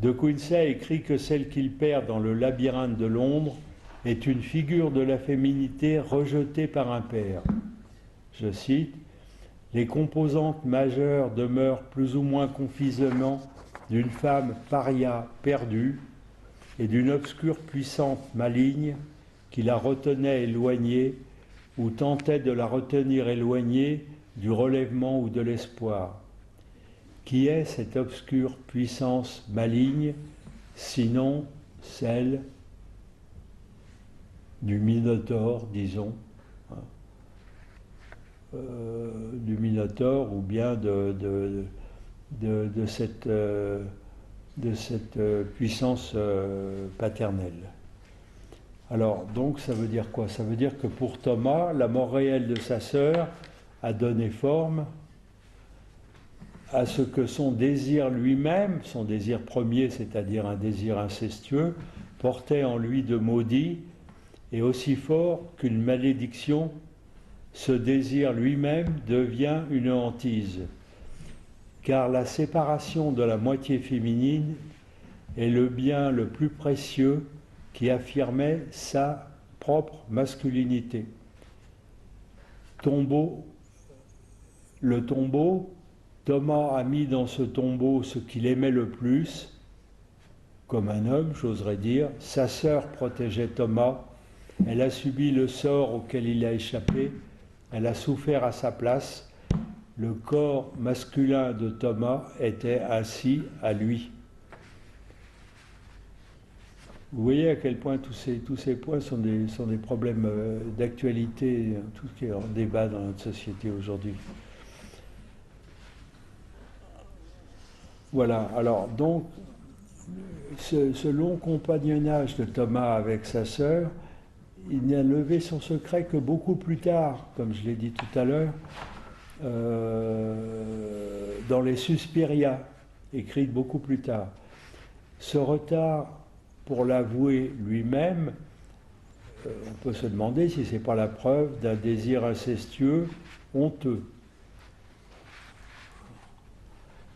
[SPEAKER 2] De Quincey écrit que celle qu'il perd dans le labyrinthe de l'ombre est une figure de la féminité rejetée par un père. Je cite, « les composantes majeures demeurent plus ou moins confusément d'une femme paria perdue et d'une obscure puissante maligne qui la retenait éloignée ou tentait de la retenir éloignée du relèvement ou de l'espoir. Qui est cette obscure puissance maligne, sinon celle du Minotaure, disons, du Minotaure ou bien de cette puissance paternelle. Alors, donc, ça veut dire quoi? Ça veut dire que pour Thomas, la mort réelle de sa sœur a donné forme à ce que son désir lui-même, son désir premier, c'est-à-dire un désir incestueux, portait en lui de maudit, et aussi fort qu'une malédiction, ce désir lui-même devient une hantise. Car la séparation de la moitié féminine est le bien le plus précieux qui affirmait sa propre masculinité. Le tombeau, Thomas a mis dans ce tombeau ce qu'il aimait le plus, comme un homme, j'oserais dire. Sa sœur protégeait Thomas, elle a subi le sort auquel il a échappé, elle a souffert à sa place. Le corps masculin de Thomas était ainsi à lui. Vous voyez à quel point tous ces points sont des problèmes d'actualité, tout ce qui est en débat dans notre société aujourd'hui. Voilà, alors donc, ce long compagnonnage de Thomas avec sa sœur, il n'a levé son secret que beaucoup plus tard, comme je l'ai dit tout à l'heure, dans les Suspiria, écrites beaucoup plus tard. Ce retard, pour l'avouer lui-même, on peut se demander si ce n'est pas la preuve d'un désir incestueux honteux.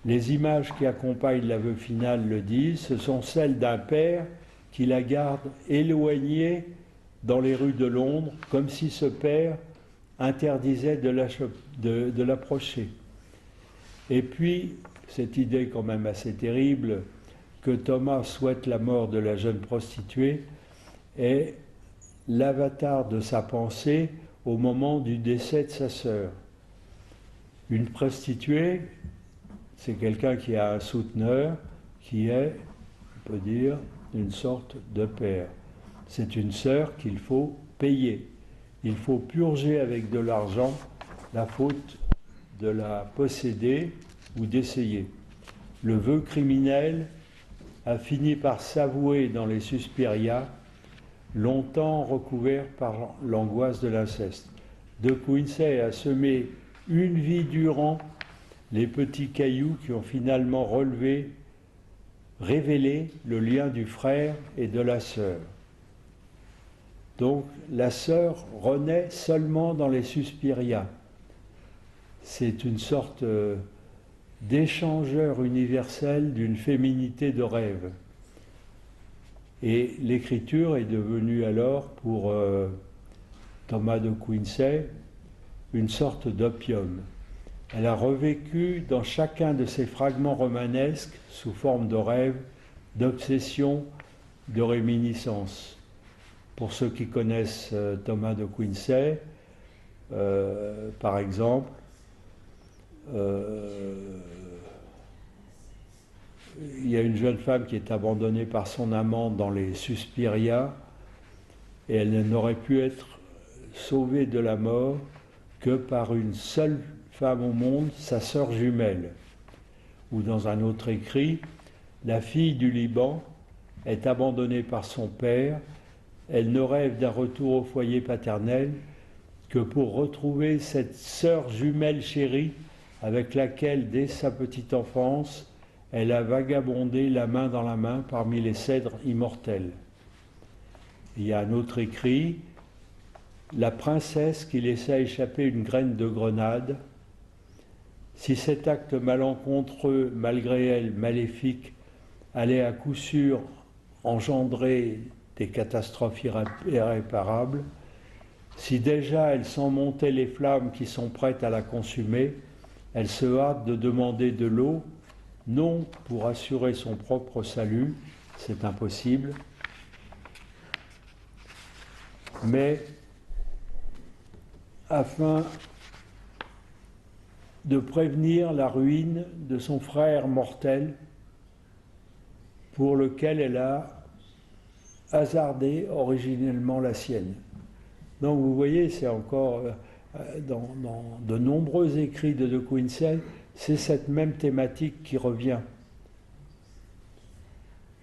[SPEAKER 2] Les images qui accompagnent l'aveu final le disent, ce sont celles d'un père qui la garde éloignée dans les rues de Londres, comme si ce père interdisait de l'approcher. Et puis, cette idée quand même assez terrible, que Thomas souhaite la mort de la jeune prostituée, est l'avatar de sa pensée au moment du décès de sa sœur. Une prostituée, c'est quelqu'un qui a un souteneur, qui est, on peut dire, une sorte de père. C'est une sœur qu'il faut payer. Il faut purger avec de l'argent la faute de la posséder ou d'essayer. Le vœu criminel a fini par s'avouer dans les Suspiria, longtemps recouvert par l'angoisse de l'inceste. De Quincey a semé une vie durant les petits cailloux qui ont finalement révélé le lien du frère et de la sœur. Donc la sœur renaît seulement dans les Suspiria. C'est une sorte d'échangeur universel d'une féminité de rêve. Et l'écriture est devenue alors, pour Thomas de Quincey, une sorte d'opium. Elle a revécu dans chacun de ces fragments romanesques sous forme de rêve, d'obsession, de réminiscence. Pour ceux qui connaissent Thomas de Quincey, par exemple, il y a une jeune femme qui est abandonnée par son amant dans les Suspiria, et elle n'aurait pu être sauvée de la mort que par une seule femme au monde, sa sœur jumelle. Ou dans un autre écrit, la fille du Liban est abandonnée par son père, elle ne rêve d'un retour au foyer paternel que pour retrouver cette sœur jumelle chérie avec laquelle, dès sa petite enfance, elle a vagabondé la main dans la main parmi les cèdres immortels. Il y a un autre écrit, la princesse qui laissa échapper une graine de grenade. Si cet acte malencontreux, malgré elle, maléfique, allait à coup sûr engendrer des catastrophes irréparables, si déjà elle sent monter les flammes qui sont prêtes à la consumer, elle se hâte de demander de l'eau, non pour assurer son propre salut, c'est impossible, mais afin de prévenir la ruine de son frère mortel pour lequel elle a hasardé originellement la sienne. Donc vous voyez, c'est encore dans de nombreux écrits de Quincy, c'est cette même thématique qui revient.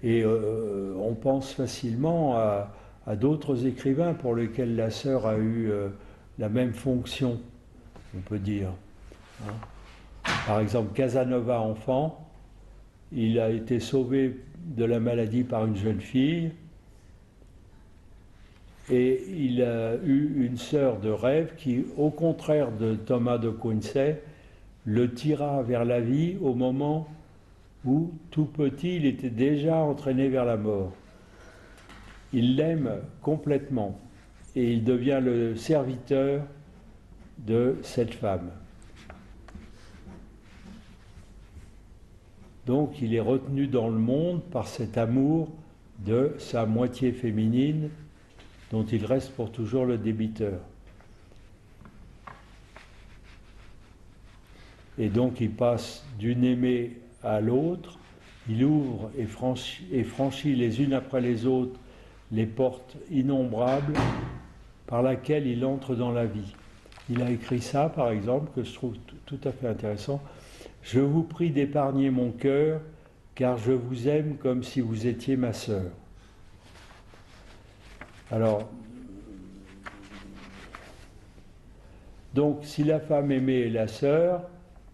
[SPEAKER 2] Et on pense facilement à d'autres écrivains pour lesquels la sœur a eu la même fonction, on peut dire. Hein. Par exemple, Casanova enfant, il a été sauvé de la maladie par une jeune fille et il a eu une sœur de rêve qui, au contraire de Thomas de Quincey, le tira vers la vie au moment où, tout petit, il était déjà entraîné vers la mort. Il l'aime complètement et il devient le serviteur de cette femme. Donc il est retenu dans le monde par cet amour de sa moitié féminine dont il reste pour toujours le débiteur. Et donc il passe d'une aimée à l'autre, il ouvre et franchit les unes après les autres les portes innombrables par laquelle il entre dans la vie. Il a écrit ça, par exemple, que je trouve tout à fait intéressant. « Je vous prie d'épargner mon cœur, car je vous aime comme si vous étiez ma sœur. » Alors, donc, si la femme aimée est la sœur,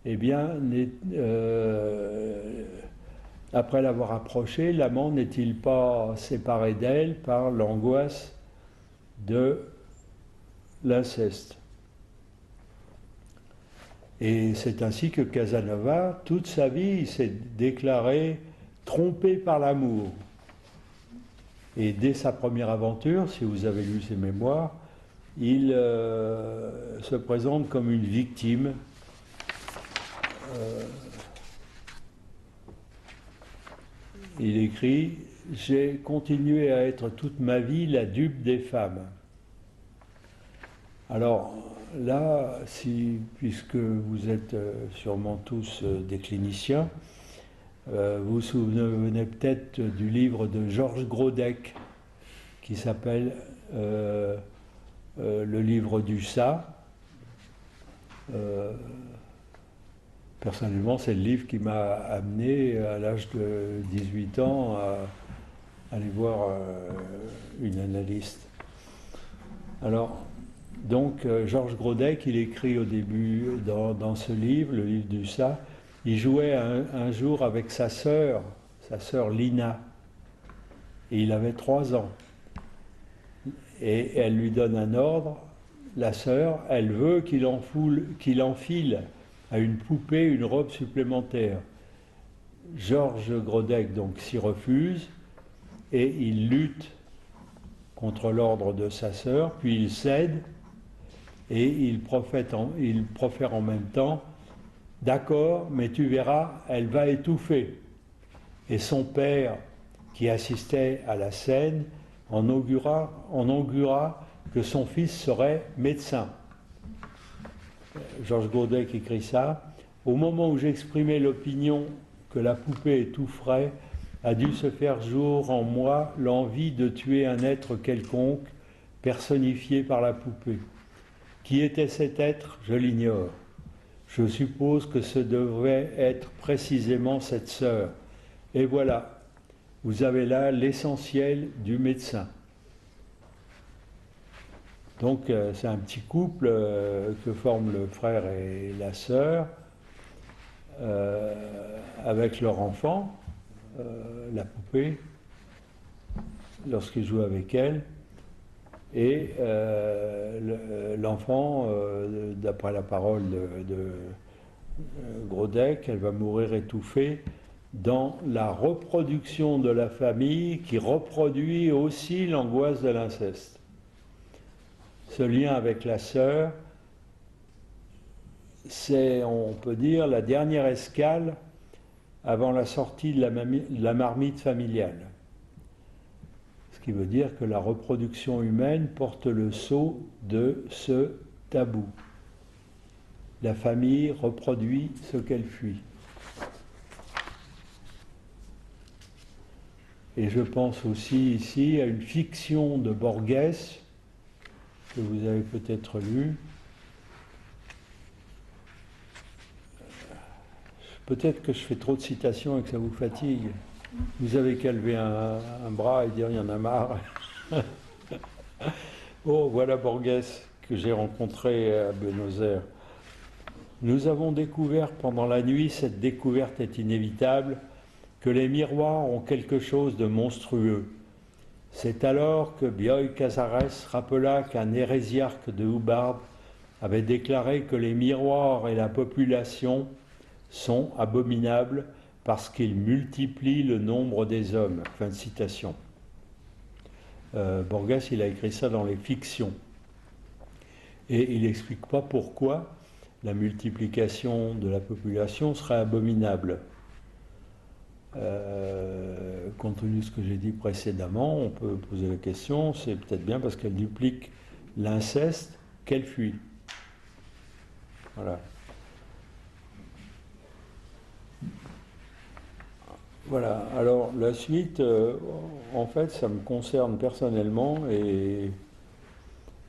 [SPEAKER 2] eh bien, après l'avoir approchée, l'amant n'est-il pas séparé d'elle par l'angoisse de l'inceste? Et c'est ainsi que Casanova, toute sa vie, s'est déclaré trompé par l'amour. Et dès sa première aventure, si vous avez lu ses mémoires, il se présente comme une victime. Il écrit « J'ai continué à être toute ma vie la dupe des femmes. » Alors là, puisque vous êtes sûrement tous des cliniciens, vous vous souvenez peut-être du livre de Georges Grodec qui s'appelle Le livre du Ça. Personnellement, c'est le livre qui m'a amené à l'âge de 18 ans à aller voir une analyste. Alors, donc, Georges Grodec, il écrit au début dans ce livre, le livre du Ça, il jouait un jour avec sa sœur Lina, et il avait 3 ans. Et elle lui donne un ordre, la sœur, elle veut qu'il enfile à une poupée une robe supplémentaire. Georges Grodec donc s'y refuse et il lutte contre l'ordre de sa sœur, puis il cède et il profère en même temps « D'accord, mais tu verras, elle va étouffer ». Et son père, qui assistait à la scène, en augura que son fils serait médecin. Georges Grodec écrit ça. « Au moment où j'exprimais l'opinion que la poupée étoufferait, a dû se faire jour en moi l'envie de tuer un être quelconque, personnifié par la poupée. Qui était cet être, je l'ignore. Je suppose que ce devait être précisément cette sœur. Et voilà, vous avez là l'essentiel du médecin. » Donc c'est un petit couple que forment le frère et la sœur avec leur enfant, la poupée, lorsqu'ils jouent avec elle. Et l'enfant, d'après la parole de Grodec, elle va mourir étouffée dans la reproduction de la famille qui reproduit aussi l'angoisse de l'inceste. Ce lien avec la sœur c'est, on peut dire, la dernière escale avant la sortie de la marmite familiale. Ce qui veut dire que la reproduction humaine porte le sceau de ce tabou. La famille reproduit ce qu'elle fuit. Et je pense aussi ici à une fiction de Borges, que vous avez peut-être lue. Peut-être que je fais trop de citations et que ça vous fatigue. Vous avez qu'à lever un bras et dire il y en a marre. Oh, voilà Borges que j'ai rencontré à Buenos Aires. Nous avons découvert pendant la nuit, cette découverte est inévitable, que les miroirs ont quelque chose de monstrueux. C'est alors que Bioy Casares rappela qu'un hérésiarque de Hubbard avait déclaré que les miroirs et la population sont abominables parce qu'ils multiplient le nombre des hommes. Fin de citation. Borges, il a écrit ça dans les fictions. Et il n'explique pas pourquoi la multiplication de la population serait abominable. Compte tenu de ce que j'ai dit précédemment, on peut poser la question, c'est peut-être bien parce qu'elle duplique l'inceste qu'elle fuit. Voilà. Voilà, alors la suite, en fait, ça me concerne personnellement et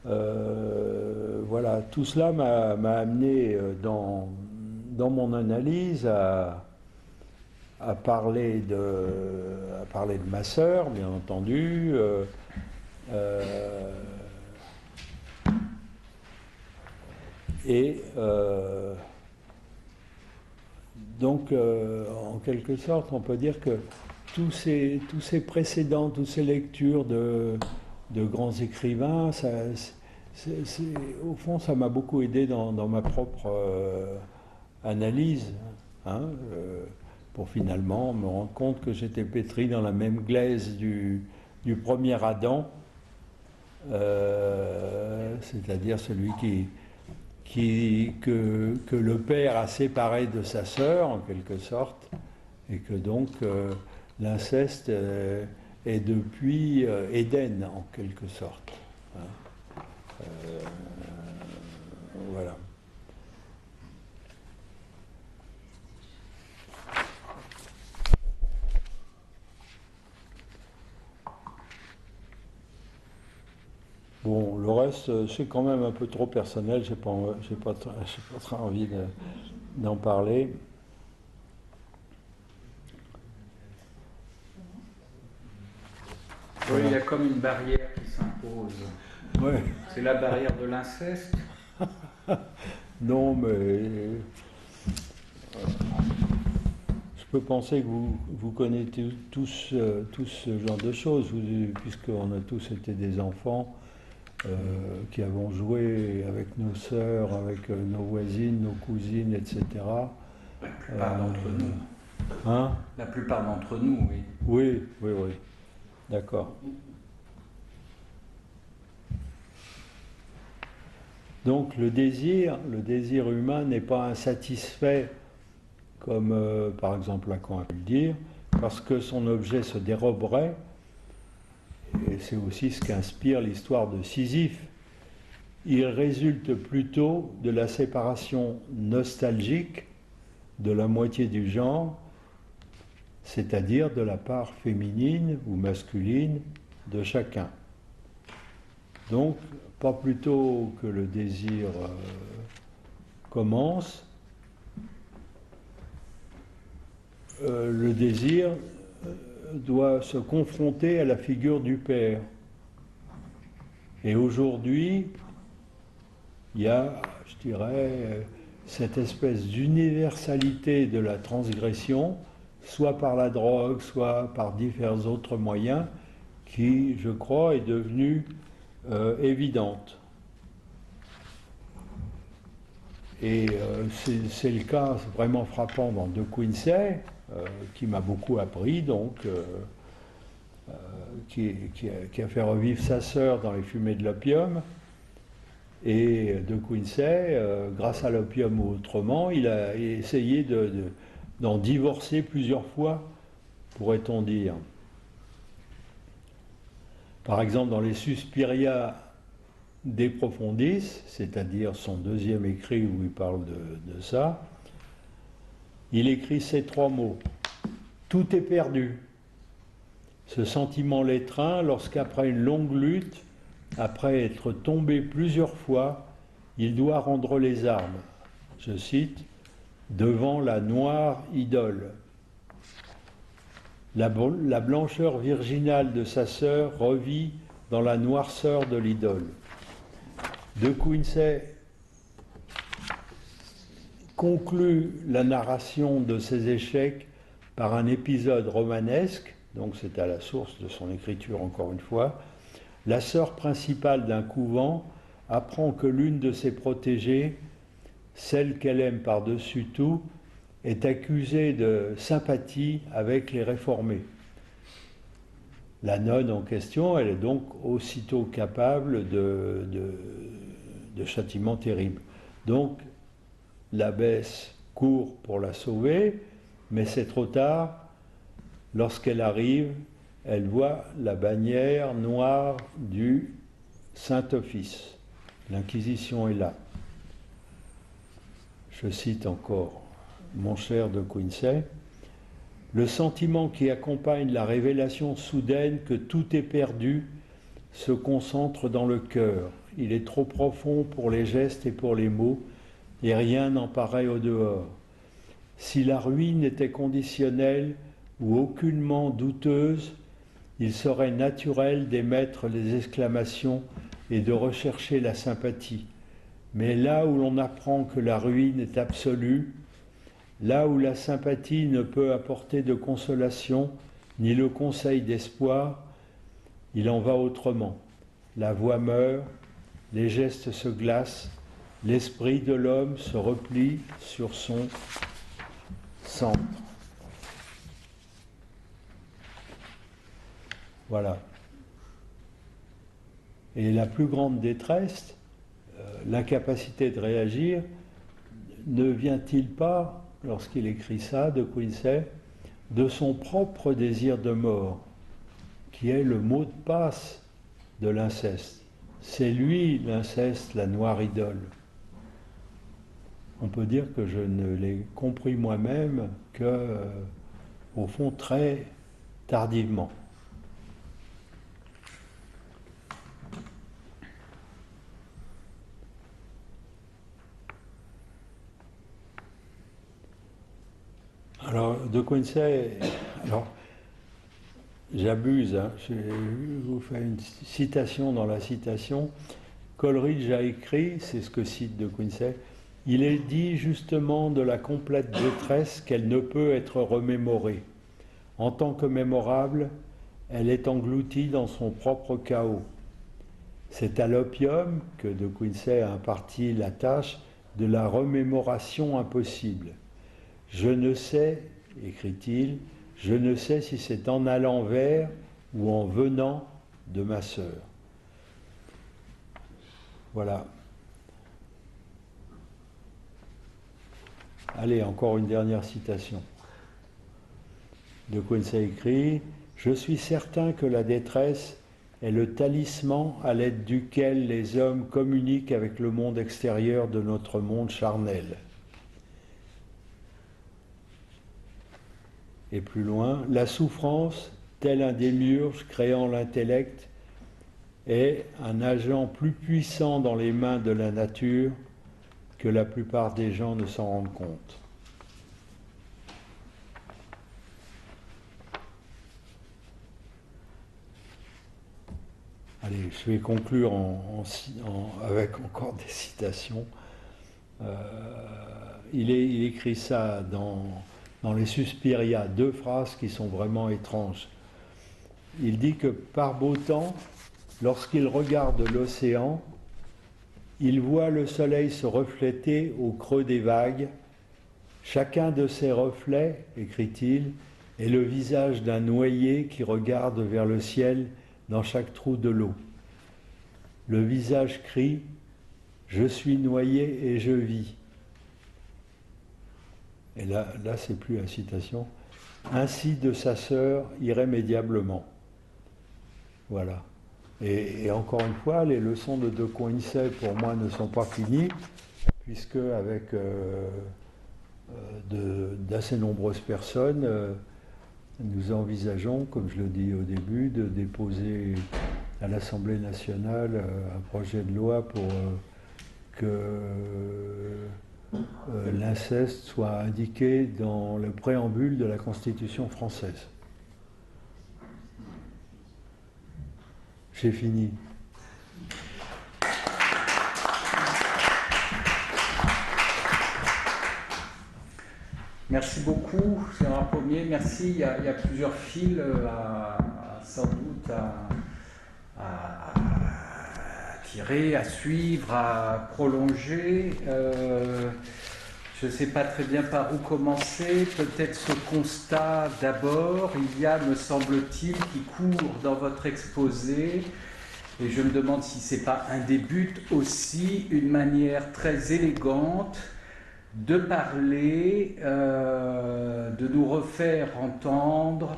[SPEAKER 2] voilà, tout cela m'a amené dans mon analyse à parler de ma sœur, bien entendu, et donc, en quelque sorte, on peut dire que tous ces précédents, toutes ces lectures de grands écrivains, au fond, ça m'a beaucoup aidé dans ma propre analyse, hein, pour finalement me rendre compte que j'étais pétri dans la même glaise du premier Adam, c'est-à-dire celui que le père a séparé de sa sœur, en quelque sorte, et que donc l'inceste est depuis Éden, en quelque sorte. Hein. Voilà. Bon, le reste, c'est quand même un peu trop personnel, j'ai pas très envie d'en parler.
[SPEAKER 1] Oui, il y a comme une barrière qui s'impose.
[SPEAKER 2] Ouais.
[SPEAKER 1] C'est la barrière de l'inceste.
[SPEAKER 2] Non, mais je peux penser que vous connaissez tous ce genre de choses, puisqu'on a tous été des enfants qui avons joué avec nos sœurs, avec nos voisines, nos cousines, etc.
[SPEAKER 1] La plupart d'entre nous.
[SPEAKER 2] Hein?
[SPEAKER 1] La plupart d'entre nous, oui.
[SPEAKER 2] Oui, oui, oui. D'accord. Donc le désir humain n'est pas insatisfait, comme par exemple Lacan a pu le dire, parce que son objet se déroberait, et c'est aussi ce qu'inspire l'histoire de Sisyphe. Il résulte plutôt de la séparation nostalgique de la moitié du genre, c'est-à-dire de la part féminine ou masculine de chacun. Donc, pas plutôt que le désir commence, le désir doit se confronter à la figure du Père. Et aujourd'hui, il y a, je dirais, cette espèce d'universalité de la transgression, soit par la drogue, soit par divers autres moyens, qui, je crois, est devenue évidente. Et c'est le cas vraiment frappant dans De Quincey, qui m'a beaucoup appris, donc, qui a fait revivre sa sœur dans Les Fumées de l'opium. Et De Quincey, grâce à l'opium ou autrement, il a essayé d'en divorcer plusieurs fois, pourrait-on dire. Par exemple, dans les Suspiria de Profundis, c'est-à-dire son deuxième écrit où il parle de ça, il écrit ces 3 mots. Tout est perdu. Ce sentiment l'étreint lorsqu'après une longue lutte, après être tombé plusieurs fois, il doit rendre les armes, je cite, devant la noire idole. La blancheur virginale de sa sœur revit dans la noirceur de l'idole. De Quincey conclut la narration de ses échecs par un épisode romanesque, donc c'est à la source de son écriture encore une fois. La sœur principale d'un couvent apprend que l'une de ses protégées, celle qu'elle aime par-dessus tout, est accusée de sympathie avec les réformés. La nonne en question, elle est donc aussitôt capable de châtiments terribles. Donc, l'abbesse court pour la sauver, mais c'est trop tard. Lorsqu'elle arrive, elle voit la bannière noire du Saint-Office. L'Inquisition est là. Je cite encore mon cher De Quincey. Le sentiment qui accompagne la révélation soudaine que tout est perdu se concentre dans le cœur. Il est trop profond pour les gestes et pour les mots, et rien n'en paraît au dehors. Si la ruine était conditionnelle ou aucunement douteuse, il serait naturel d'émettre les exclamations et de rechercher la sympathie. Mais là où l'on apprend que la ruine est absolue, là où la sympathie ne peut apporter de consolation ni le conseil d'espoir, il en va autrement. La voix meurt, les gestes se glacent, l'esprit de l'homme se replie sur son centre. Voilà. Et la plus grande détresse, l'incapacité de réagir, ne vient-il pas, lorsqu'il écrit ça, De Quincey, de son propre désir de mort, qui est le mot de passe de l'inceste. C'est lui, l'inceste, la noire idole. On peut dire que je ne l'ai compris moi-même que, au fond, très tardivement. Alors, De Quincey, alors, j'abuse, hein, je vous fais une citation dans la citation. Coleridge a écrit, c'est ce que cite De Quincey, il est dit justement de la complète détresse qu'elle ne peut être remémorée. En tant que mémorable, elle est engloutie dans son propre chaos. C'est à l'opium que De Quincey a imparti la tâche de la remémoration impossible. Je ne sais, écrit-il, je ne sais si c'est en allant vers ou en venant de ma sœur. Voilà. Allez, encore une dernière citation. De Quincey écrit « Je suis certain que la détresse est le talisman à l'aide duquel les hommes communiquent avec le monde extérieur de notre monde charnel. » Et plus loin, la souffrance, tel un démiurge créant l'intellect, est un agent plus puissant dans les mains de la nature que la plupart des gens ne s'en rendent compte. Allez, je vais conclure avec encore des citations. Il écrit ça dans les Suspiria, 2 phrases qui sont vraiment étranges. Il dit que par beau temps, lorsqu'il regarde l'océan, il voit le soleil se refléter au creux des vagues. Chacun de ces reflets, écrit-il, est le visage d'un noyé qui regarde vers le ciel dans chaque trou de l'eau. Le visage crie Je suis noyé et je vis. Et là c'est plus la citation. Ainsi de sa sœur irrémédiablement. Voilà. Et encore une fois, les leçons de De Quincey, pour moi, ne sont pas finies, puisque avec d'assez nombreuses personnes, nous envisageons, comme je le dis au début, de déposer à l'Assemblée nationale un projet de loi pour que l'inceste soit indiqué dans le préambule de la Constitution française. J'ai fini.
[SPEAKER 1] Merci beaucoup, Gérard Pommier. Merci. Il y a plusieurs fils sans doute à tirer, à suivre, à prolonger. Je ne sais pas très bien par où commencer. Peut-être ce constat d'abord. Il y a, me semble-t-il, qui court dans votre exposé. Et je me demande si ce n'est pas un des buts aussi, une manière très élégante de parler, de nous refaire entendre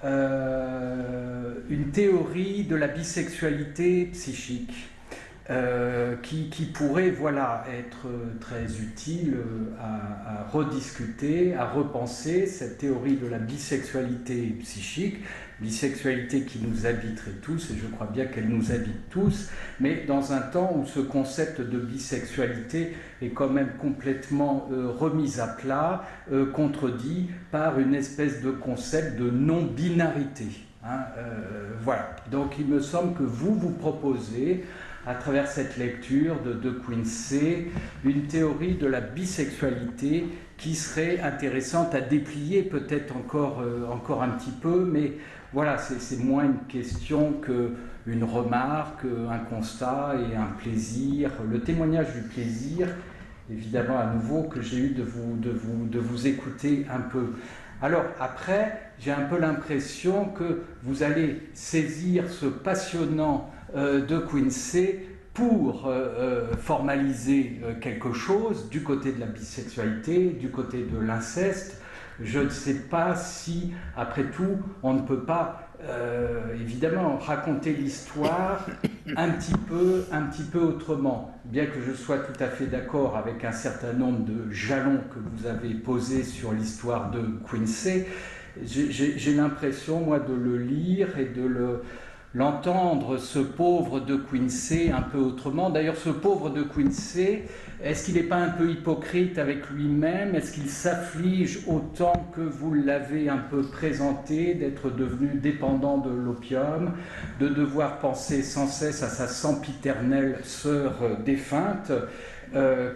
[SPEAKER 1] une théorie de la bisexualité psychique qui pourrait voilà, être très utile à rediscuter, à repenser cette théorie de la bisexualité psychique, bisexualité qui nous habiterait tous, et je crois bien qu'elle nous habite tous, mais dans un temps où ce concept de bisexualité est quand même complètement remis à plat, contredit par une espèce de concept de non-binarité. Hein, voilà, donc il me semble que vous proposez, à travers cette lecture de Quincey, une théorie de la bisexualité qui serait intéressante à déplier peut-être encore un petit peu, mais voilà, c'est moins une question qu'une remarque, un constat et un plaisir, le témoignage du plaisir, évidemment à nouveau, que j'ai eu de vous écouter un peu. Alors après, j'ai un peu l'impression que vous allez saisir ce passionnant de Quincey pour formaliser quelque chose du côté de la bisexualité, du côté de l'inceste. Je ne sais pas si, après tout, on ne peut pas, évidemment, raconter l'histoire un petit peu autrement. Bien que je sois tout à fait d'accord avec un certain nombre de jalons que vous avez posés sur l'histoire de Quincey, j'ai l'impression, moi, de le lire et de l'entendre, ce pauvre de Quincey, un peu autrement. D'ailleurs, ce pauvre de Quincey, est-ce qu'il n'est pas un peu hypocrite avec lui-même? Est-ce qu'il s'afflige autant que vous l'avez un peu présenté, d'être devenu dépendant de l'opium, de devoir penser sans cesse à sa sempiternelle sœur défunte,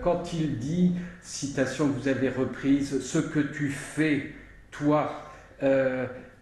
[SPEAKER 1] quand il dit, citation que vous avez reprise, « Ce que tu fais, toi,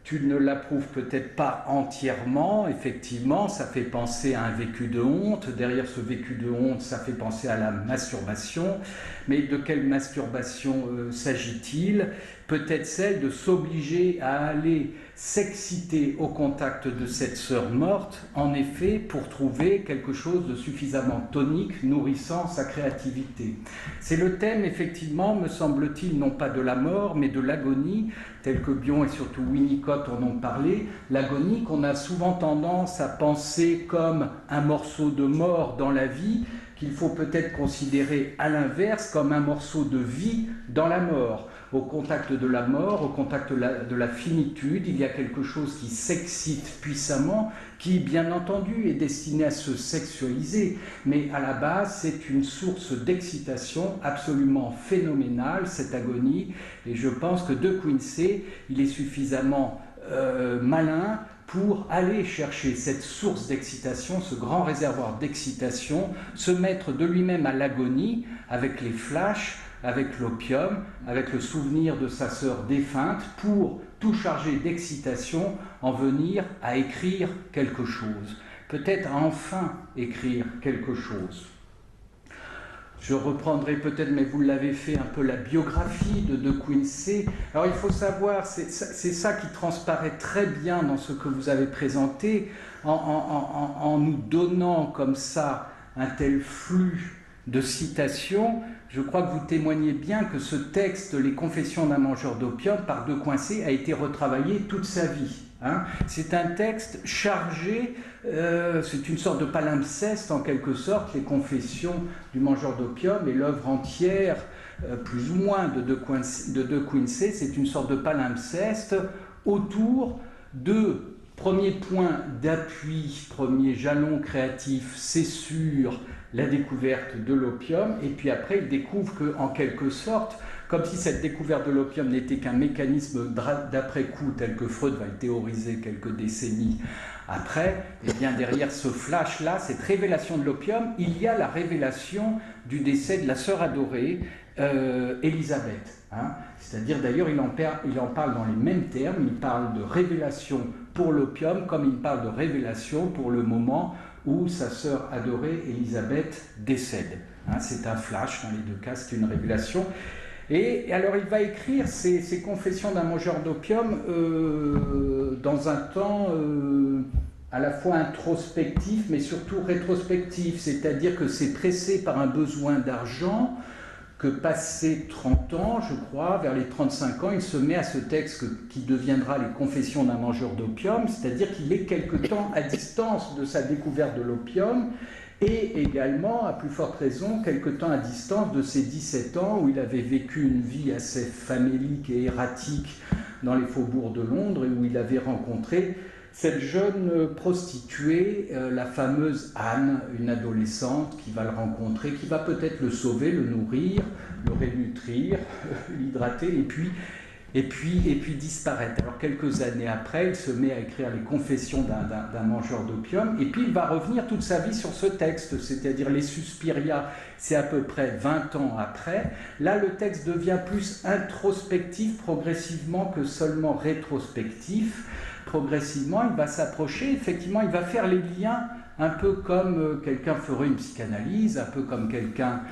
[SPEAKER 1] tu ne l'approuves peut-être pas entièrement, effectivement, ça fait penser à un vécu de honte. Derrière ce vécu de honte, ça fait penser à la masturbation. Mais de quelle masturbation s'agit-il? Peut-être celle de s'obliger à aller s'exciter au contact de cette sœur morte, en effet, pour trouver quelque chose de suffisamment tonique, nourrissant sa créativité. C'est le thème, effectivement, me semble-t-il, non pas de la mort, mais de l'agonie, tel que Bion et surtout Winnicott en ont parlé, l'agonie qu'on a souvent tendance à penser comme un morceau de mort dans la vie, qu'il faut peut-être considérer à l'inverse comme un morceau de vie dans la mort. Au contact de la mort, au contact de la finitude, il y a quelque chose qui s'excite puissamment, qui, bien entendu, est destiné à se sexualiser, mais à la base, c'est une source d'excitation absolument phénoménale, cette agonie, et je pense que de Quincey, il est suffisamment malin pour aller chercher cette source d'excitation, ce grand réservoir d'excitation, se mettre de lui-même à l'agonie avec les flashs, avec l'opium, avec le souvenir de sa sœur défunte, pour, tout chargé d'excitation, en venir à écrire quelque chose. Peut-être à enfin écrire quelque chose. Je reprendrai peut-être, mais vous l'avez fait, un peu la biographie de Quincey. Alors il faut savoir, c'est ça qui transparaît très bien dans ce que vous avez présenté, en nous donnant comme ça un tel flux de citation, je crois que vous témoignez bien que ce texte, Les Confessions d'un mangeur d'opium, par De Quincey, a été retravaillé toute sa vie. Hein. C'est un texte chargé, c'est une sorte de palimpseste en quelque sorte, Les Confessions du mangeur d'opium, et l'œuvre entière, plus ou moins, de De Quincey, c'est une sorte de palimpseste autour de premier point d'appui, premier jalon créatif, c'est sûr, la découverte de l'opium, et puis après il découvre qu'en quelque sorte, comme si cette découverte de l'opium n'était qu'un mécanisme d'après-coup tel que Freud va le théoriser quelques décennies après, et bien derrière ce flash-là, cette révélation de l'opium, il y a la révélation du décès de la sœur adorée, Élisabeth. Hein. C'est-à-dire d'ailleurs il en parle dans les mêmes termes, il parle de révélation pour l'opium comme il parle de révélation pour le moment où sa sœur adorée Élisabeth décède. Hein, c'est un flash, dans les deux cas c'est une révélation. Et alors il va écrire ces confessions d'un mangeur d'opium dans un temps à la fois introspectif mais surtout rétrospectif, c'est-à-dire que c'est pressé par un besoin d'argent que passé 30 ans, je crois, vers les 35 ans, il se met à ce texte qui deviendra les Confessions d'un mangeur d'opium, c'est-à-dire qu'il est quelque temps à distance de sa découverte de l'opium, et également, à plus forte raison, quelque temps à distance de ses 17 ans, où il avait vécu une vie assez famélique et erratique dans les faubourgs de Londres, et où il avait rencontré cette jeune prostituée, la fameuse Anne, une adolescente qui va le rencontrer, qui va peut-être le sauver, le nourrir, le rénutrir, l'hydrater, et puis disparaître. Alors quelques années après, il se met à écrire les Confessions d'un mangeur d'opium, et puis il va revenir toute sa vie sur ce texte, c'est-à-dire les Suspiria, c'est à peu près 20 ans après. Là, le texte devient plus introspectif progressivement que seulement rétrospectif. Progressivement, il va s'approcher, effectivement, il va faire les liens un peu comme quelqu'un ferait une psychanalyse, un peu comme quelqu'un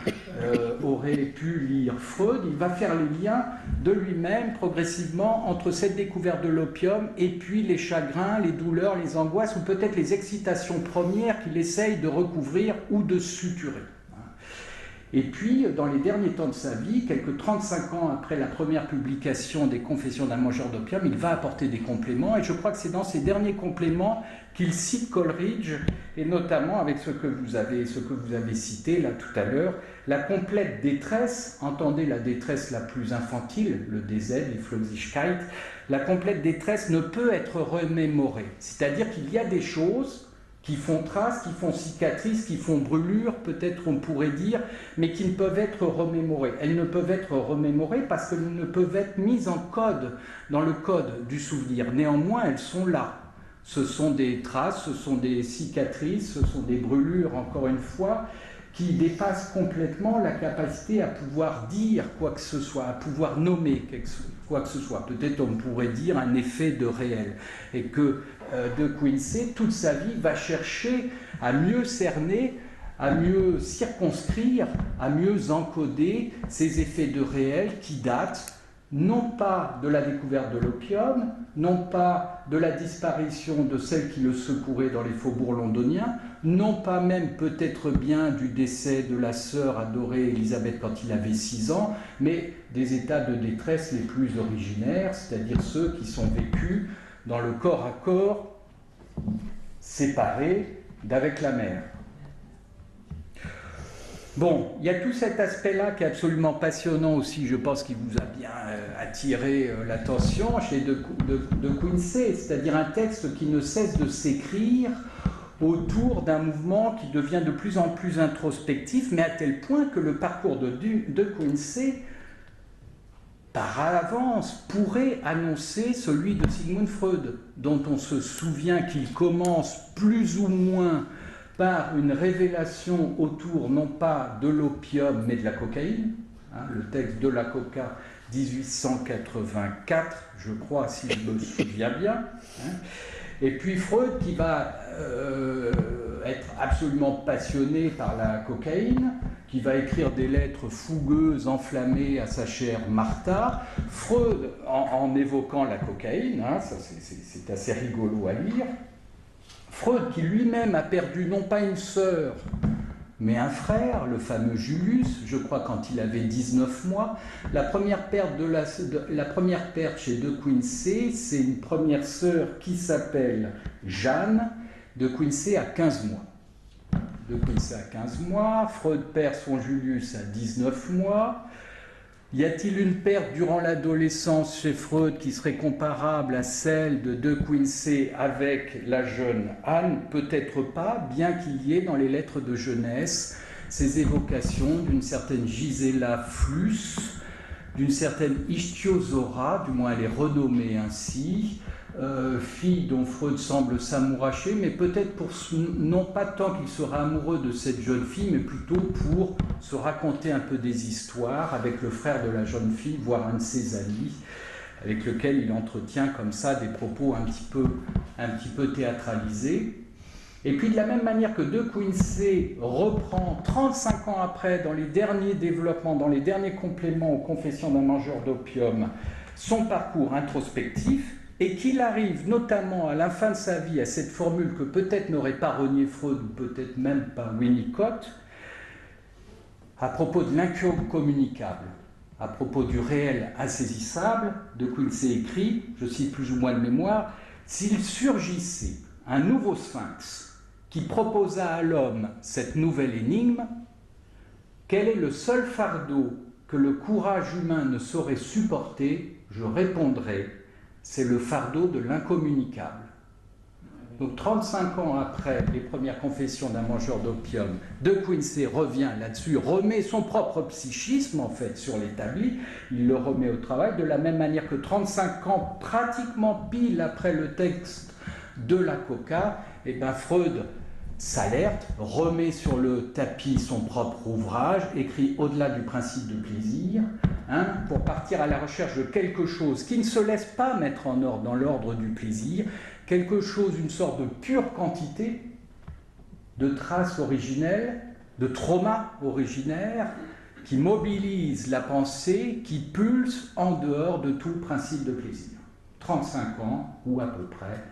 [SPEAKER 1] aurait pu lire Freud. Il va faire les liens de lui-même progressivement entre cette découverte de l'opium et puis les chagrins, les douleurs, les angoisses ou peut-être les excitations premières qu'il essaye de recouvrir ou de suturer. Et puis, dans les derniers temps de sa vie, quelques 35 ans après la première publication des Confessions d'un mangeur d'opium, il va apporter des compléments, et je crois que c'est dans ces derniers compléments qu'il cite Coleridge, et notamment avec ce que vous avez cité là tout à l'heure, la complète détresse, entendez la détresse la plus infantile, le DZ, les Flößigkeit, la complète détresse ne peut être remémorée, c'est-à-dire qu'il y a des choses qui font trace, qui font cicatrice, qui font brûlure, peut-être on pourrait dire, mais qui ne peuvent être remémorées. Elles ne peuvent être remémorées parce qu'elles ne peuvent être mises en code, dans le code du souvenir. Néanmoins, elles sont là. Ce sont des traces, ce sont des cicatrices, ce sont des brûlures, encore une fois, qui dépassent complètement la capacité à pouvoir dire quoi que ce soit, à pouvoir nommer quoi que ce soit. Peut-être on pourrait dire un effet de réel. Et que De Quincey, toute sa vie, va chercher à mieux cerner, à mieux circonscrire, à mieux encoder ces effets de réel qui datent non pas de la découverte de l'opium, non pas de la disparition de celle qui le secourait dans les faubourgs londoniens, non pas même peut-être bien du décès de la sœur adorée Élisabeth quand il avait 6 ans, mais des états de détresse les plus originaires, c'est-à-dire ceux qui sont vécus dans le corps à corps, séparés d'avec la mère. Bon, il y a tout cet aspect-là qui est absolument passionnant aussi, je pense qu'il vous a bien attiré l'attention chez de Quincey, c'est-à-dire un texte qui ne cesse de s'écrire autour d'un mouvement qui devient de plus en plus introspectif, mais à tel point que le parcours de Quincey, par avance, pourrait annoncer celui de Sigmund Freud, dont on se souvient qu'il commence plus ou moins par une révélation autour, non pas de l'opium, mais de la cocaïne, hein, le texte de la coca, 1884, je crois, si je me souviens bien. Hein. Et puis Freud, qui va être absolument passionné par la cocaïne, qui va écrire des lettres fougueuses, enflammées à sa chère Martha. Freud, en évoquant la cocaïne, hein, ça c'est assez rigolo à lire. Freud, qui lui-même a perdu non pas une sœur, mais un frère, le fameux Julius, je crois quand il avait 19 mois. La première paire chez De Quincey, c'est une première sœur qui s'appelle Jeanne. De Quincey a 15 mois. De Quincey a 15 mois, Freud perd son Julius à 19 mois. Y a-t-il une perte durant l'adolescence chez Freud qui serait comparable à celle de Quincey avec la jeune Anne? Peut-être pas, bien qu'il y ait dans les lettres de jeunesse ces évocations d'une certaine Gisela Flus, d'une certaine Ichtiosaura, du moins elle est renommée ainsi, fille dont Freud semble s'amouracher, mais peut-être pour non pas tant qu'il sera amoureux de cette jeune fille, mais plutôt pour se raconter un peu des histoires avec le frère de la jeune fille, voire un de ses amis, avec lequel il entretient comme ça des propos un petit peu théâtralisés. Et puis de la même manière que De Quincey reprend 35 ans après, dans les derniers développements, dans les derniers compléments aux Confessions d'un mangeur d'opium, son parcours introspectif, et qu'il arrive notamment à la fin de sa vie à cette formule que peut-être n'aurait pas renié Freud ou peut-être même pas Winnicott, à propos de l'incommunicable, à propos du réel insaisissable. De Quincey écrit, je cite plus ou moins de mémoire, « S'il surgissait un nouveau sphinx qui proposa à l'homme cette nouvelle énigme, quel est le seul fardeau que le courage humain ne saurait supporter? Je répondrai, c'est le fardeau de l'incommunicable. » Donc 35 ans après les premières confessions d'un mangeur d'opium, De Quincey revient là-dessus, remet son propre psychisme en fait sur l'établi, il le remet au travail, de la même manière que 35 ans pratiquement pile après le texte de la Coca, et ben Freud s'alerte, remet sur le tapis son propre ouvrage, écrit Au-delà du principe de plaisir, pour partir à la recherche de quelque chose qui ne se laisse pas mettre en ordre dans l'ordre du plaisir, quelque chose, une sorte de pure quantité, de traces originelles, de traumas originaires, qui mobilise la pensée, qui pulse en dehors de tout principe de plaisir. 35 ans, ou à peu près,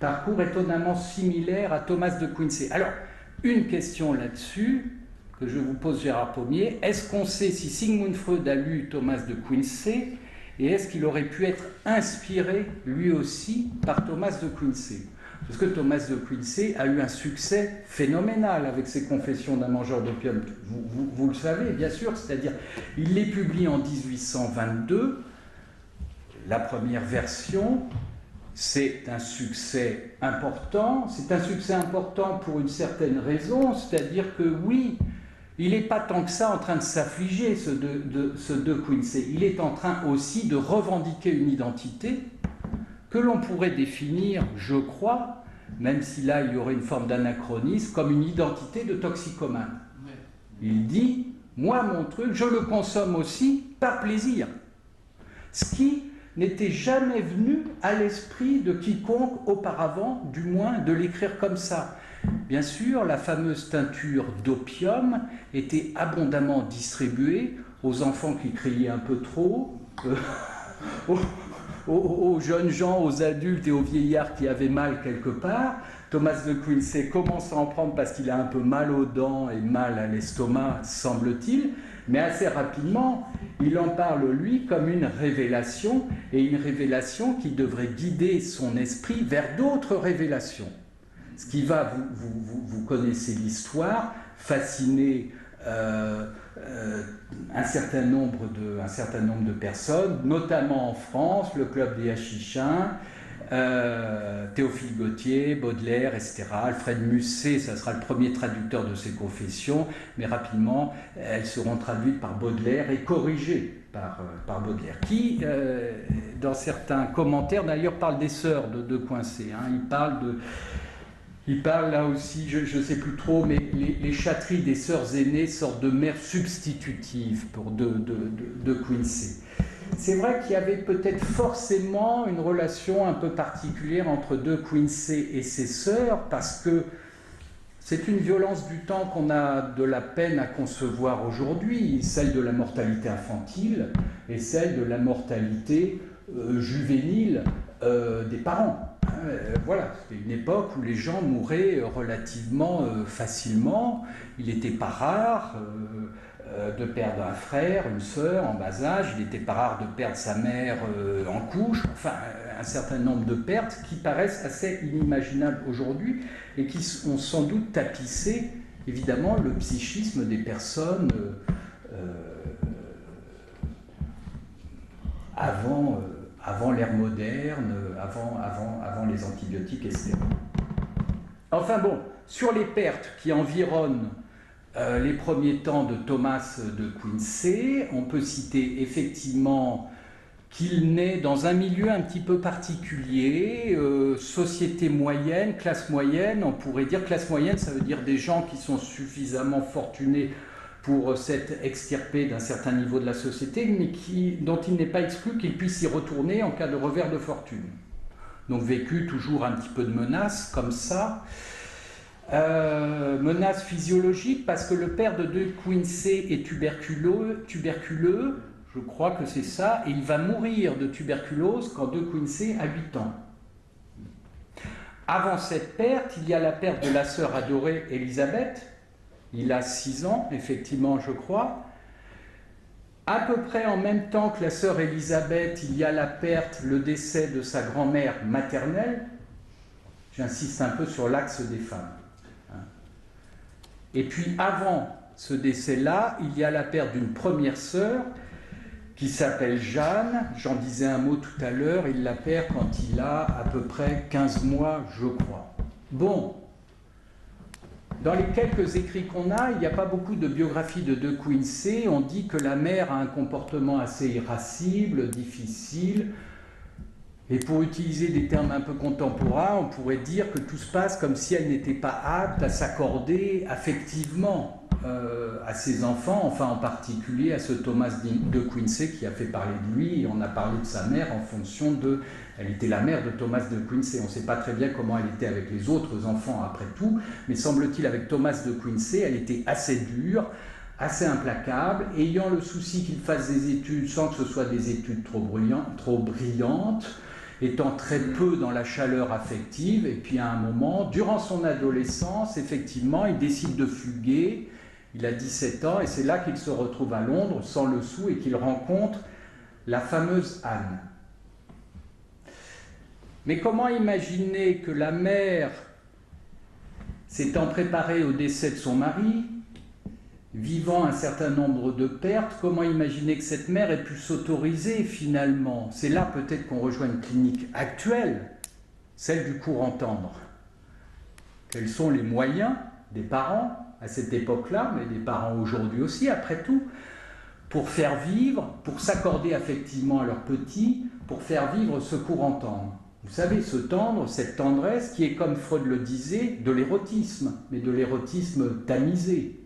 [SPEAKER 1] parcours étonnamment similaire à Thomas de Quincey. Alors, une question là-dessus, que je vous pose Gérard Pommier, est-ce qu'on sait si Sigmund Freud a lu Thomas de Quincey, et est-ce qu'il aurait pu être inspiré, lui aussi, par Thomas de Quincey? Parce que Thomas de Quincey a eu un succès phénoménal avec ses Confessions d'un mangeur d'opium. Vous le savez, bien sûr, c'est-à-dire, il les publie en 1822, la première version. C'est un succès important. C'est un succès important pour une certaine raison, c'est-à-dire que oui, il n'est pas tant que ça en train de s'affliger, ce De Quincey. Il est en train aussi de revendiquer une identité que l'on pourrait définir, je crois, même si là il y aurait une forme d'anachronisme, comme une identité de toxicomane. Il dit, moi mon truc, je le consomme aussi par plaisir. Ce qui n'était jamais venu à l'esprit de quiconque auparavant, du moins de l'écrire comme ça. Bien sûr, la fameuse teinture d'opium était abondamment distribuée aux enfants qui criaient un peu trop, aux jeunes gens, aux adultes et aux vieillards qui avaient mal quelque part. Thomas de Quincey commence à en prendre parce qu'il a un peu mal aux dents et mal à l'estomac, semble-t-il, mais assez rapidement, il en parle, lui, comme une révélation, et une révélation qui devrait guider son esprit vers d'autres révélations. Ce qui va, vous connaissez l'histoire, fasciner un certain nombre de personnes, notamment en France, le club des Hachichins, Théophile Gautier, Baudelaire, etc. Alfred Musset, ça sera le premier traducteur de ces confessions, mais rapidement, elles seront traduites par Baudelaire et corrigées par Baudelaire, qui, dans certains commentaires, d'ailleurs, parle des sœurs de Quincey. Il parle là aussi, je ne sais plus trop, mais les chatteries des sœurs aînées sortent de mères substitutives pour de Quincey. C'est vrai qu'il y avait peut-être forcément une relation un peu particulière entre De Quincey et ses sœurs, parce que c'est une violence du temps qu'on a de la peine à concevoir aujourd'hui, celle de la mortalité infantile et celle de la mortalité juvénile des parents. Voilà, c'était une époque où les gens mouraient relativement facilement. Il n'était pas rare de perdre un frère, une sœur en bas âge, il n'était pas rare de perdre sa mère en couche, enfin un certain nombre de pertes qui paraissent assez inimaginables aujourd'hui et qui ont sans doute tapissé évidemment le psychisme des personnes avant l'ère moderne, avant les antibiotiques et stéroïdes. Enfin bon, sur les pertes qui environnent les premiers temps de Thomas de Quincey, on peut citer effectivement qu'il naît dans un milieu un petit peu particulier, société moyenne, classe moyenne, on pourrait dire classe moyenne, ça veut dire des gens qui sont suffisamment fortunés pour s'être extirpés d'un certain niveau de la société, mais dont il n'est pas exclu qu'ils puissent y retourner en cas de revers de fortune. Donc vécu toujours un petit peu de menaces comme ça. Menaces physiologiques parce que le père de Quincey est tuberculeux, je crois que c'est ça, et il va mourir de tuberculose quand de Quincey a 8 ans. Avant cette perte, il y a la perte de la sœur adorée Élisabeth. Il a 6 ans, effectivement, je crois. À peu près en même temps que la sœur Élisabeth, il y a la perte, le décès de sa grand-mère maternelle. J'insiste un peu sur l'axe des femmes. Et puis avant ce décès-là, il y a la perte d'une première sœur qui s'appelle Jeanne. J'en disais un mot tout à l'heure, il la perd quand il a à peu près 15 mois, je crois. Bon. Dans les quelques écrits qu'on a, il n'y a pas beaucoup de biographies de Quincey. On dit que la mère a un comportement assez irascible, difficile. Et pour utiliser des termes un peu contemporains, on pourrait dire que tout se passe comme si elle n'était pas apte à s'accorder affectivement à ses enfants, enfin en particulier à ce Thomas de Quincey qui a fait parler de lui. Et on a parlé de sa mère en fonction de... Elle était la mère de Thomas de Quincey. On ne sait pas très bien comment elle était avec les autres enfants après tout, mais semble-t-il avec Thomas de Quincey, elle était assez dure, assez implacable, ayant le souci qu'il fasse des études sans que ce soit des études trop brillantes, étant très peu dans la chaleur affective, et puis à un moment, durant son adolescence, effectivement, il décide de fuguer, il a 17 ans, et c'est là qu'il se retrouve à Londres, sans le sou, et qu'il rencontre la fameuse Anne. Mais comment imaginer que la mère, s'étant préparée au décès de son mari, vivant un certain nombre de pertes, comment imaginer que cette mère ait pu s'autoriser finalement? C'est là peut-être qu'on rejoint une clinique actuelle, celle du court-entendre. Quels sont les moyens des parents à cette époque-là, mais des parents aujourd'hui aussi, après tout, pour faire vivre, pour s'accorder affectivement à leurs petits, pour faire vivre ce court-entendre? Vous savez, ce tendre, cette tendresse qui est, comme Freud le disait, de l'érotisme, mais de l'érotisme tamisé.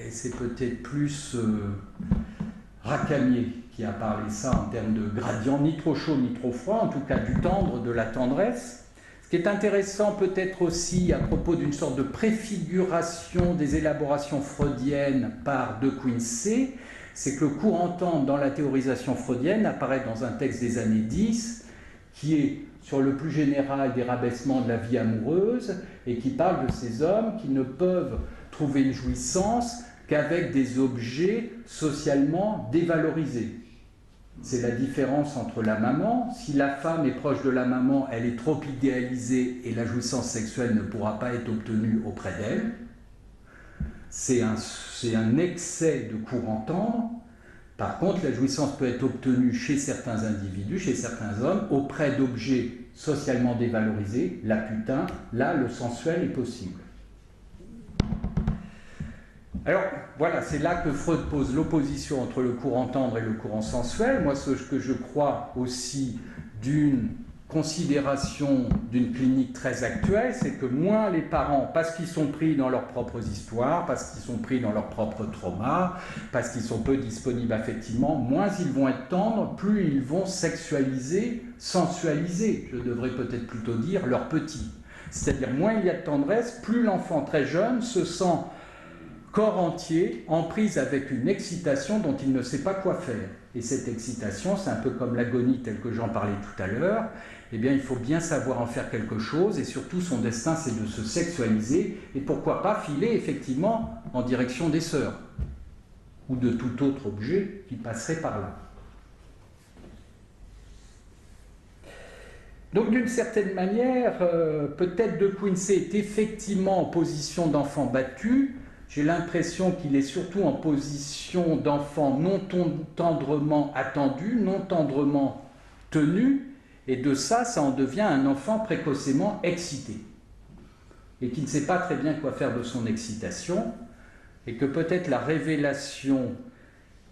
[SPEAKER 1] C'est peut-être plus Racamier qui a parlé ça en termes de gradient, ni trop chaud ni trop froid, en tout cas du tendre, de la tendresse. Ce qui est intéressant peut-être aussi à propos d'une sorte de préfiguration des élaborations freudiennes par de Quincey, c'est que le court-entendre dans la théorisation freudienne apparaît dans un texte des années 10 qui est sur le plus général des rabaissements de la vie amoureuse et qui parle de ces hommes qui ne peuvent trouver une jouissance qu'avec des objets socialement dévalorisés. C'est la différence entre la maman. Si la femme est proche de la maman, elle est trop idéalisée et la jouissance sexuelle ne pourra pas être obtenue auprès d'elle. C'est un excès de court-entendre. Par contre, la jouissance peut être obtenue chez certains individus, chez certains hommes, auprès d'objets socialement dévalorisés. La putain, là, le sensuel est possible. Alors, voilà, c'est là que Freud pose l'opposition entre le courant-tendre et le courant sensuel. Moi, ce que je crois aussi d'une considération d'une clinique très actuelle, c'est que moins les parents, parce qu'ils sont pris dans leurs propres histoires, parce qu'ils sont pris dans leurs propres traumas, parce qu'ils sont peu disponibles affectivement, moins ils vont être tendres, plus ils vont sexualiser, sensualiser, je devrais peut-être plutôt dire, leurs petits. C'est-à-dire, moins il y a de tendresse, plus l'enfant très jeune se sent corps entier, en prise avec une excitation dont il ne sait pas quoi faire. Et cette excitation, c'est un peu comme l'agonie telle que j'en parlais tout à l'heure. Eh bien, il faut bien savoir en faire quelque chose, et surtout son destin, c'est de se sexualiser, et pourquoi pas filer effectivement en direction des sœurs, ou de tout autre objet qui passerait par là. Donc d'une certaine manière, peut-être De Quincey est effectivement en position d'enfant battu. J'ai l'impression qu'il est surtout en position d'enfant non tendrement attendu, non tendrement tenu, et de ça, ça en devient un enfant précocement excité, et qui ne sait pas très bien quoi faire de son excitation, et que peut-être la révélation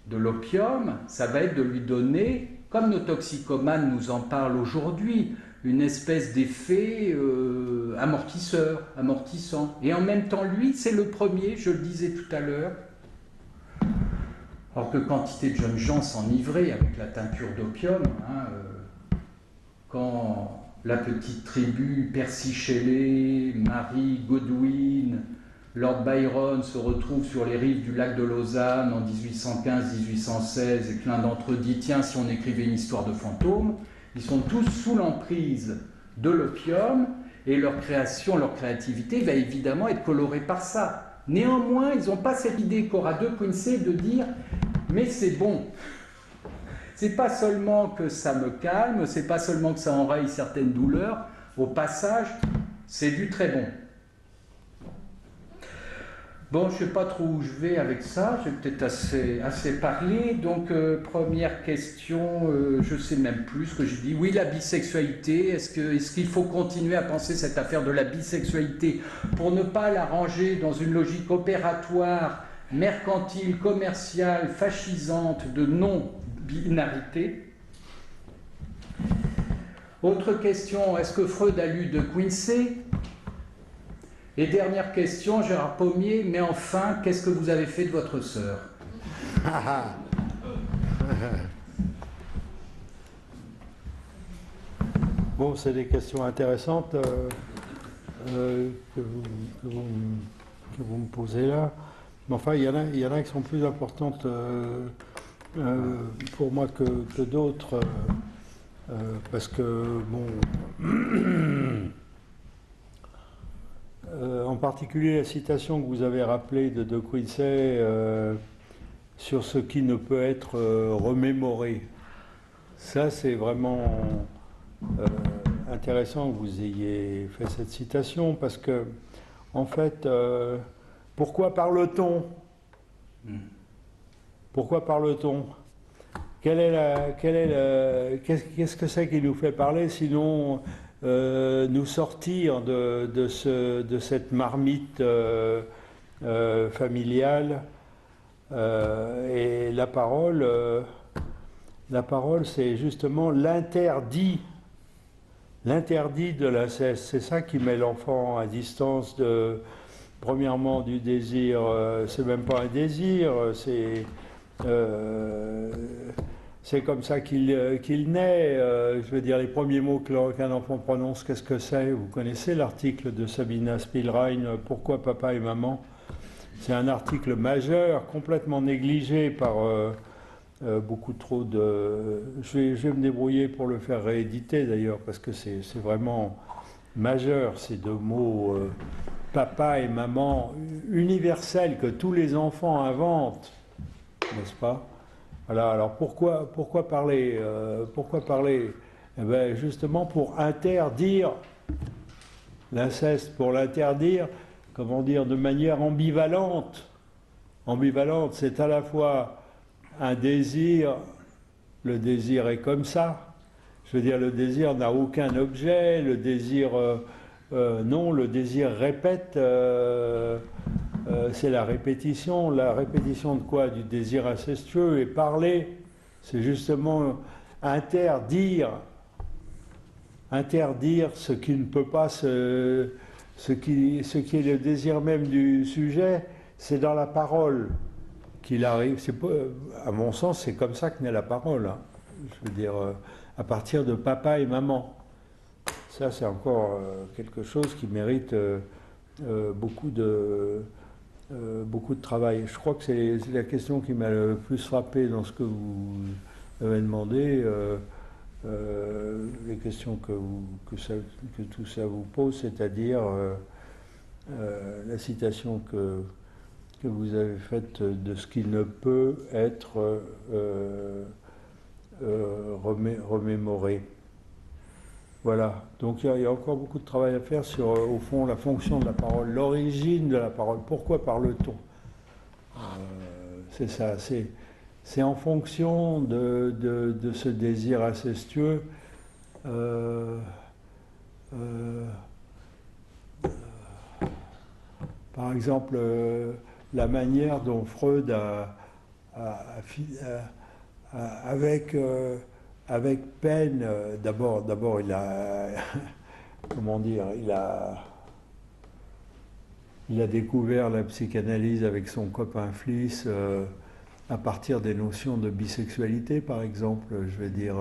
[SPEAKER 1] de l'opium, ça va être de lui donner, comme nos toxicomanes nous en parlent aujourd'hui, une espèce d'effet amortisseur, amortissant. Et en même temps, lui, c'est le premier, je le disais tout à l'heure, alors que quantité de jeunes gens s'enivraient avec la teinture d'opium, hein, quand la petite tribu, Percy Shelley, Mary Godwin, Lord Byron se retrouvent sur les rives du lac de Lausanne en 1815-1816, et que l'un d'entre eux dit « Tiens, si on écrivait une histoire de fantômes », ils sont tous sous l'emprise de l'opium, et leur création, leur créativité va évidemment être colorée par ça. Néanmoins, ils n'ont pas cette idée qu'aura De Quincey de dire « Mais c'est bon ». C'est pas seulement que ça me calme, c'est pas seulement que ça enraye certaines douleurs, au passage, c'est du très bon. Bon, je ne sais pas trop où je vais avec ça, j'ai peut-être assez parlé. Donc, première question, je ne sais même plus ce que je dis. Oui, la bisexualité, est-ce qu'il faut continuer à penser cette affaire de la bisexualité pour ne pas la ranger dans une logique opératoire, mercantile, commerciale, fascisante, de non-binarité? Autre question, est-ce que Freud a lu De Quincey? Et dernière question, Gérard Pommier, mais enfin, qu'est-ce que vous avez fait de votre sœur?
[SPEAKER 2] Bon, c'est des questions intéressantes que vous me posez là. Mais enfin, il y en a qui sont plus importantes pour moi que d'autres. Parce que, bon... en particulier la citation que vous avez rappelée de Quincey sur ce qui ne peut être remémoré. Ça, c'est vraiment intéressant que vous ayez fait cette citation parce que, en fait, pourquoi parle-t-on? Pourquoi parle-t-on? Qu'est-ce que c'est qui nous fait parler sinon nous sortir de cette marmite familiale et la parole, c'est justement l'interdit de l'inceste. C'est ça qui met l'enfant à distance premièrement du désir. C'est même pas un désir, c'est comme ça qu'il naît. Je veux dire, les premiers mots qu'un enfant prononce, qu'est-ce que c'est? Vous connaissez l'article de Sabina Spielrein, « Pourquoi papa et maman ?» C'est un article majeur, complètement négligé par beaucoup trop de... Je vais me débrouiller pour le faire rééditer d'ailleurs, parce que c'est vraiment majeur, ces deux mots, papa et maman, universels, que tous les enfants inventent, n'est-ce pas? Voilà, alors pourquoi parler Eh bien, justement pour interdire l'inceste, pour l'interdire, comment dire, de manière ambivalente. Ambivalente, c'est à la fois un désir, le désir est comme ça. Je veux dire, le désir n'a aucun objet, le désir, non, le désir répète, c'est la répétition de quoi? Du désir incestueux. Et parler, c'est justement interdire ce qui ne peut pas ce qui est le désir même du sujet, c'est dans la parole qu'il arrive. À mon sens, c'est comme ça que naît la parole, hein. Je veux dire, à partir de papa et maman. Ça, c'est encore quelque chose qui mérite beaucoup de travail. Je crois que c'est la question qui m'a le plus frappé dans ce que vous m'avait demandé les questions que tout ça vous pose, c'est-à-dire la citation que vous avez faite de ce qui ne peut être remémoré. Voilà, donc il y a encore beaucoup de travail à faire sur, au fond, la fonction de la parole, l'origine de la parole, pourquoi parle-t-on? C'est ça, c'est en fonction de ce désir incestueux. Par exemple, la manière dont Freud avec peine, d'abord il a, comment dire, il a découvert la psychanalyse avec son copain Fliss à partir des notions de bisexualité, par exemple. Je veux dire,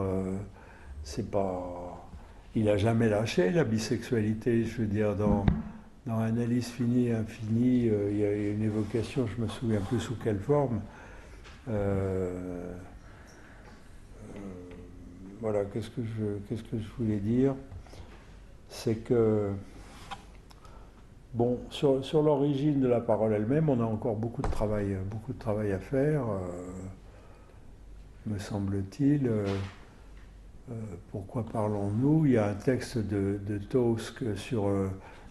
[SPEAKER 2] c'est pas, il n'a jamais lâché la bisexualité. Je veux dire, dans Analyse finie et infinie, il y a une évocation, je me souviens plus sous quelle forme. Voilà, qu'est-ce que je voulais dire? C'est que, bon, sur l'origine de la parole elle-même, on a encore beaucoup de travail à faire, me semble-t-il. Pourquoi parlons-nous? Il y a un texte de Tosk sur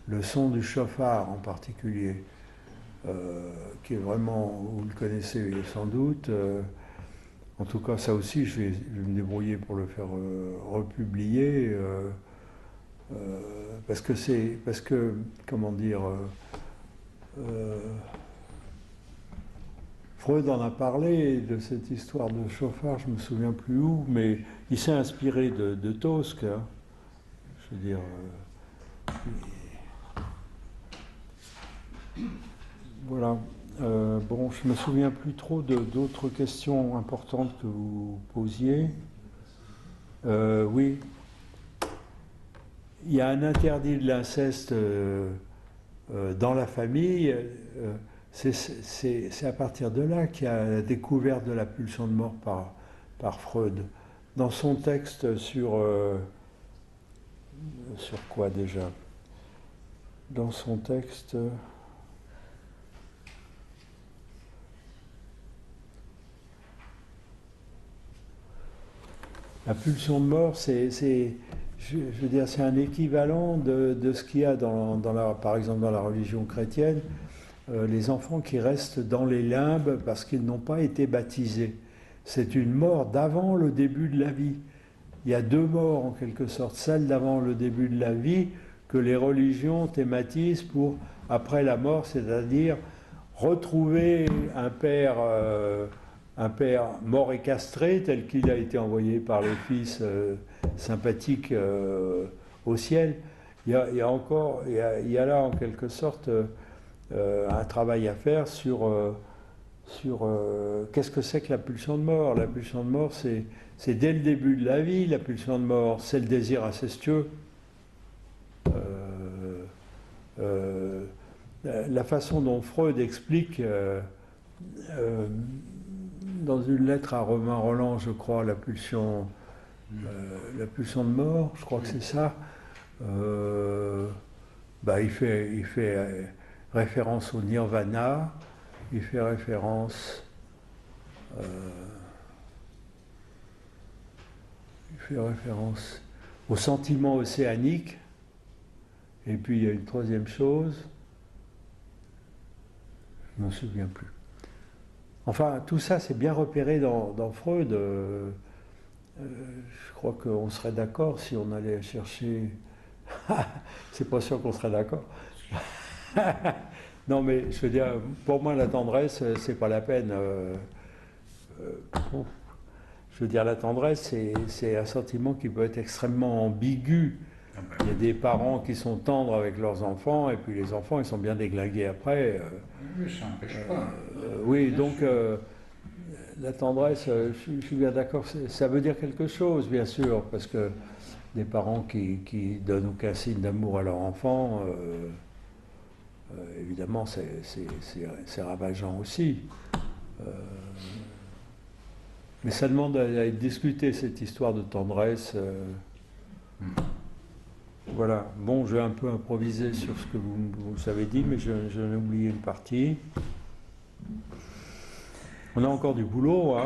[SPEAKER 2] le son du chauffard en particulier, qui est vraiment, vous le connaissez sans doute. En tout cas, ça aussi, je vais me débrouiller pour le faire republier, parce que, comment dire, Freud en a parlé de cette histoire de chauffard, je ne me souviens plus où, mais il s'est inspiré de Tosk, hein. Je veux dire, voilà. Bon, je ne me souviens plus trop d'autres questions importantes que vous posiez. Oui, il y a un interdit de l'inceste dans la famille. C'est à partir de là qu'il y a la découverte de la pulsion de mort par Freud. Dans son texte sur quoi déjà? Dans son texte... La pulsion de mort, je veux dire, c'est un équivalent de ce qu'il y a par exemple dans la religion chrétienne, les enfants qui restent dans les limbes parce qu'ils n'ont pas été baptisés. C'est une mort d'avant le début de la vie. Il y a deux morts en quelque sorte, celle d'avant le début de la vie que les religions thématisent pour après la mort, c'est-à-dire retrouver un père mort et castré, tel qu'il a été envoyé par le Fils sympathique au ciel. Il y a là en quelque sorte un travail à faire sur qu'est-ce que c'est que la pulsion de mort. La pulsion de mort, c'est dès le début de la vie. La pulsion de mort, c'est le désir incestueux. La façon dont Freud explique dans une lettre à Romain Roland, je crois, la pulsion de mort, je crois que c'est ça. Il fait référence au nirvana, il fait référence au sentiment océanique, et puis il y a une troisième chose, je ne m'en souviens plus. Enfin, tout ça, c'est bien repéré dans Freud. Je crois qu'on serait d'accord si on allait chercher... C'est pas sûr qu'on serait d'accord. Non, mais je veux dire, pour moi, la tendresse, c'est pas la peine. Je veux dire, la tendresse, c'est un sentiment qui peut être extrêmement ambigu. Il y a des parents qui sont tendres avec leurs enfants, et puis les enfants, ils sont bien déglingués après.
[SPEAKER 1] Oui, ça n'empêche pas.
[SPEAKER 2] Oui, donc la tendresse, je suis bien d'accord, ça veut dire quelque chose, bien sûr, parce que des parents qui donnent aucun signe d'amour à leur enfant, évidemment, c'est ravageant aussi. Mais ça demande à être discuté, cette histoire de tendresse. Voilà. Bon, j'ai un peu improvisé sur ce que vous avez dit, mais j'en ai oublié une partie. On a encore du boulot, hein.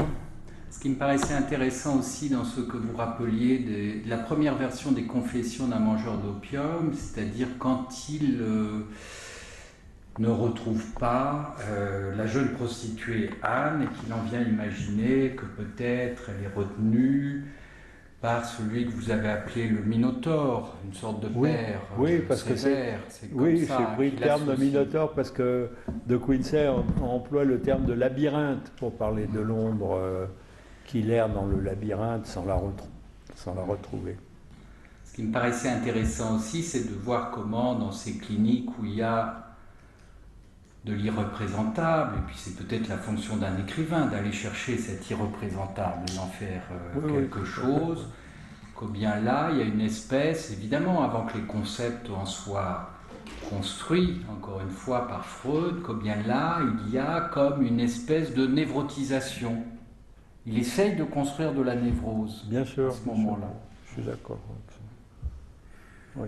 [SPEAKER 1] Ce qui me paraissait intéressant aussi dans ce que vous rappeliez de la première version des Confessions d'un mangeur d'opium, c'est-à-dire quand il ne retrouve pas la jeune prostituée Anne et qu'il en vient imaginer que peut-être elle est retenue par celui que vous avez appelé le Minotaure, une sorte de père
[SPEAKER 2] parce
[SPEAKER 1] sévère.
[SPEAKER 2] J'ai pris le terme de Minotaure parce que De Quincey emploie le terme de labyrinthe pour parler de l'ombre qui erre dans le labyrinthe sans la retrouver.
[SPEAKER 1] Ce qui me paraissait intéressant aussi, c'est de voir comment dans ces cliniques où il y a de l'irreprésentable, et puis c'est peut-être la fonction d'un écrivain d'aller chercher cet irreprésentable et d'en faire quelque chose, qu'au bien là, il y a une espèce, évidemment, avant que les concepts en soient construits, encore une fois, par Freud, qu'au bien là, il y a comme une espèce de névrotisation. Il essaye de construire de la névrose,
[SPEAKER 2] bien sûr,
[SPEAKER 1] à ce moment-là.
[SPEAKER 2] Je suis d'accord avec ça. Oui.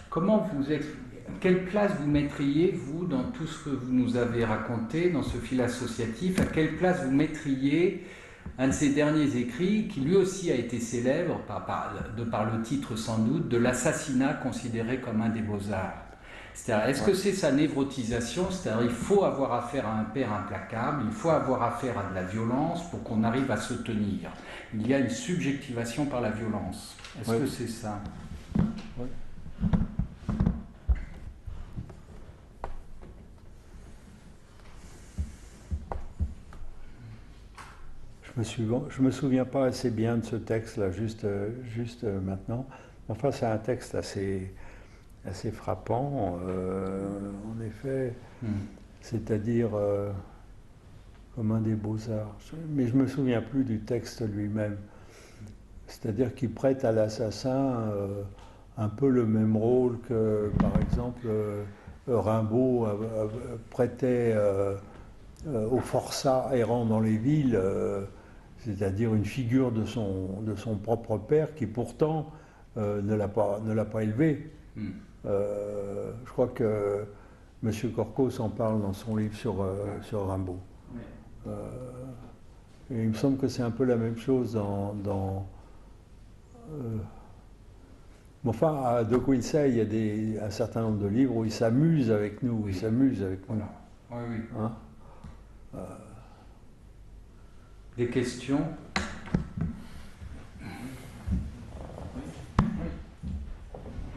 [SPEAKER 1] Comment vous expliquez? Quelle place vous mettriez, vous, dans tout ce que vous nous avez raconté, dans ce fil associatif? À quelle place vous mettriez un de ses derniers écrits, qui lui aussi a été célèbre, de par le titre sans doute, de l'assassinat considéré comme un des beaux-arts? C'est-à-dire, est-ce que c'est sa névrotisation? C'est-à-dire, il faut avoir affaire à un père implacable, il faut avoir affaire à de la violence pour qu'on arrive à se tenir. Il y a une subjectivation par la violence. Est-ce que c'est ça?
[SPEAKER 2] Oui. Je me souviens pas assez bien de ce texte-là, juste maintenant. Enfin, c'est un texte assez frappant, en effet. C'est-à-dire comme un des beaux-arts. Mais je me souviens plus du texte lui-même. C'est-à-dire qu'il prête à l'assassin un peu le même rôle que, par exemple, Rimbaud prêtait au forçat errant dans les villes. C'est-à-dire une figure de son propre père qui pourtant ne l'a pas élevé. Je crois que M. Corcos en parle dans son livre sur Rimbaud. Et il me semble que c'est un peu la même chose dans enfin, à De Quincey, il y a un certain nombre de livres où il s'amuse avec nous. Il s'amuse avec nous.
[SPEAKER 1] Voilà. Oui.
[SPEAKER 2] Hein?
[SPEAKER 1] Des questions?
[SPEAKER 3] Au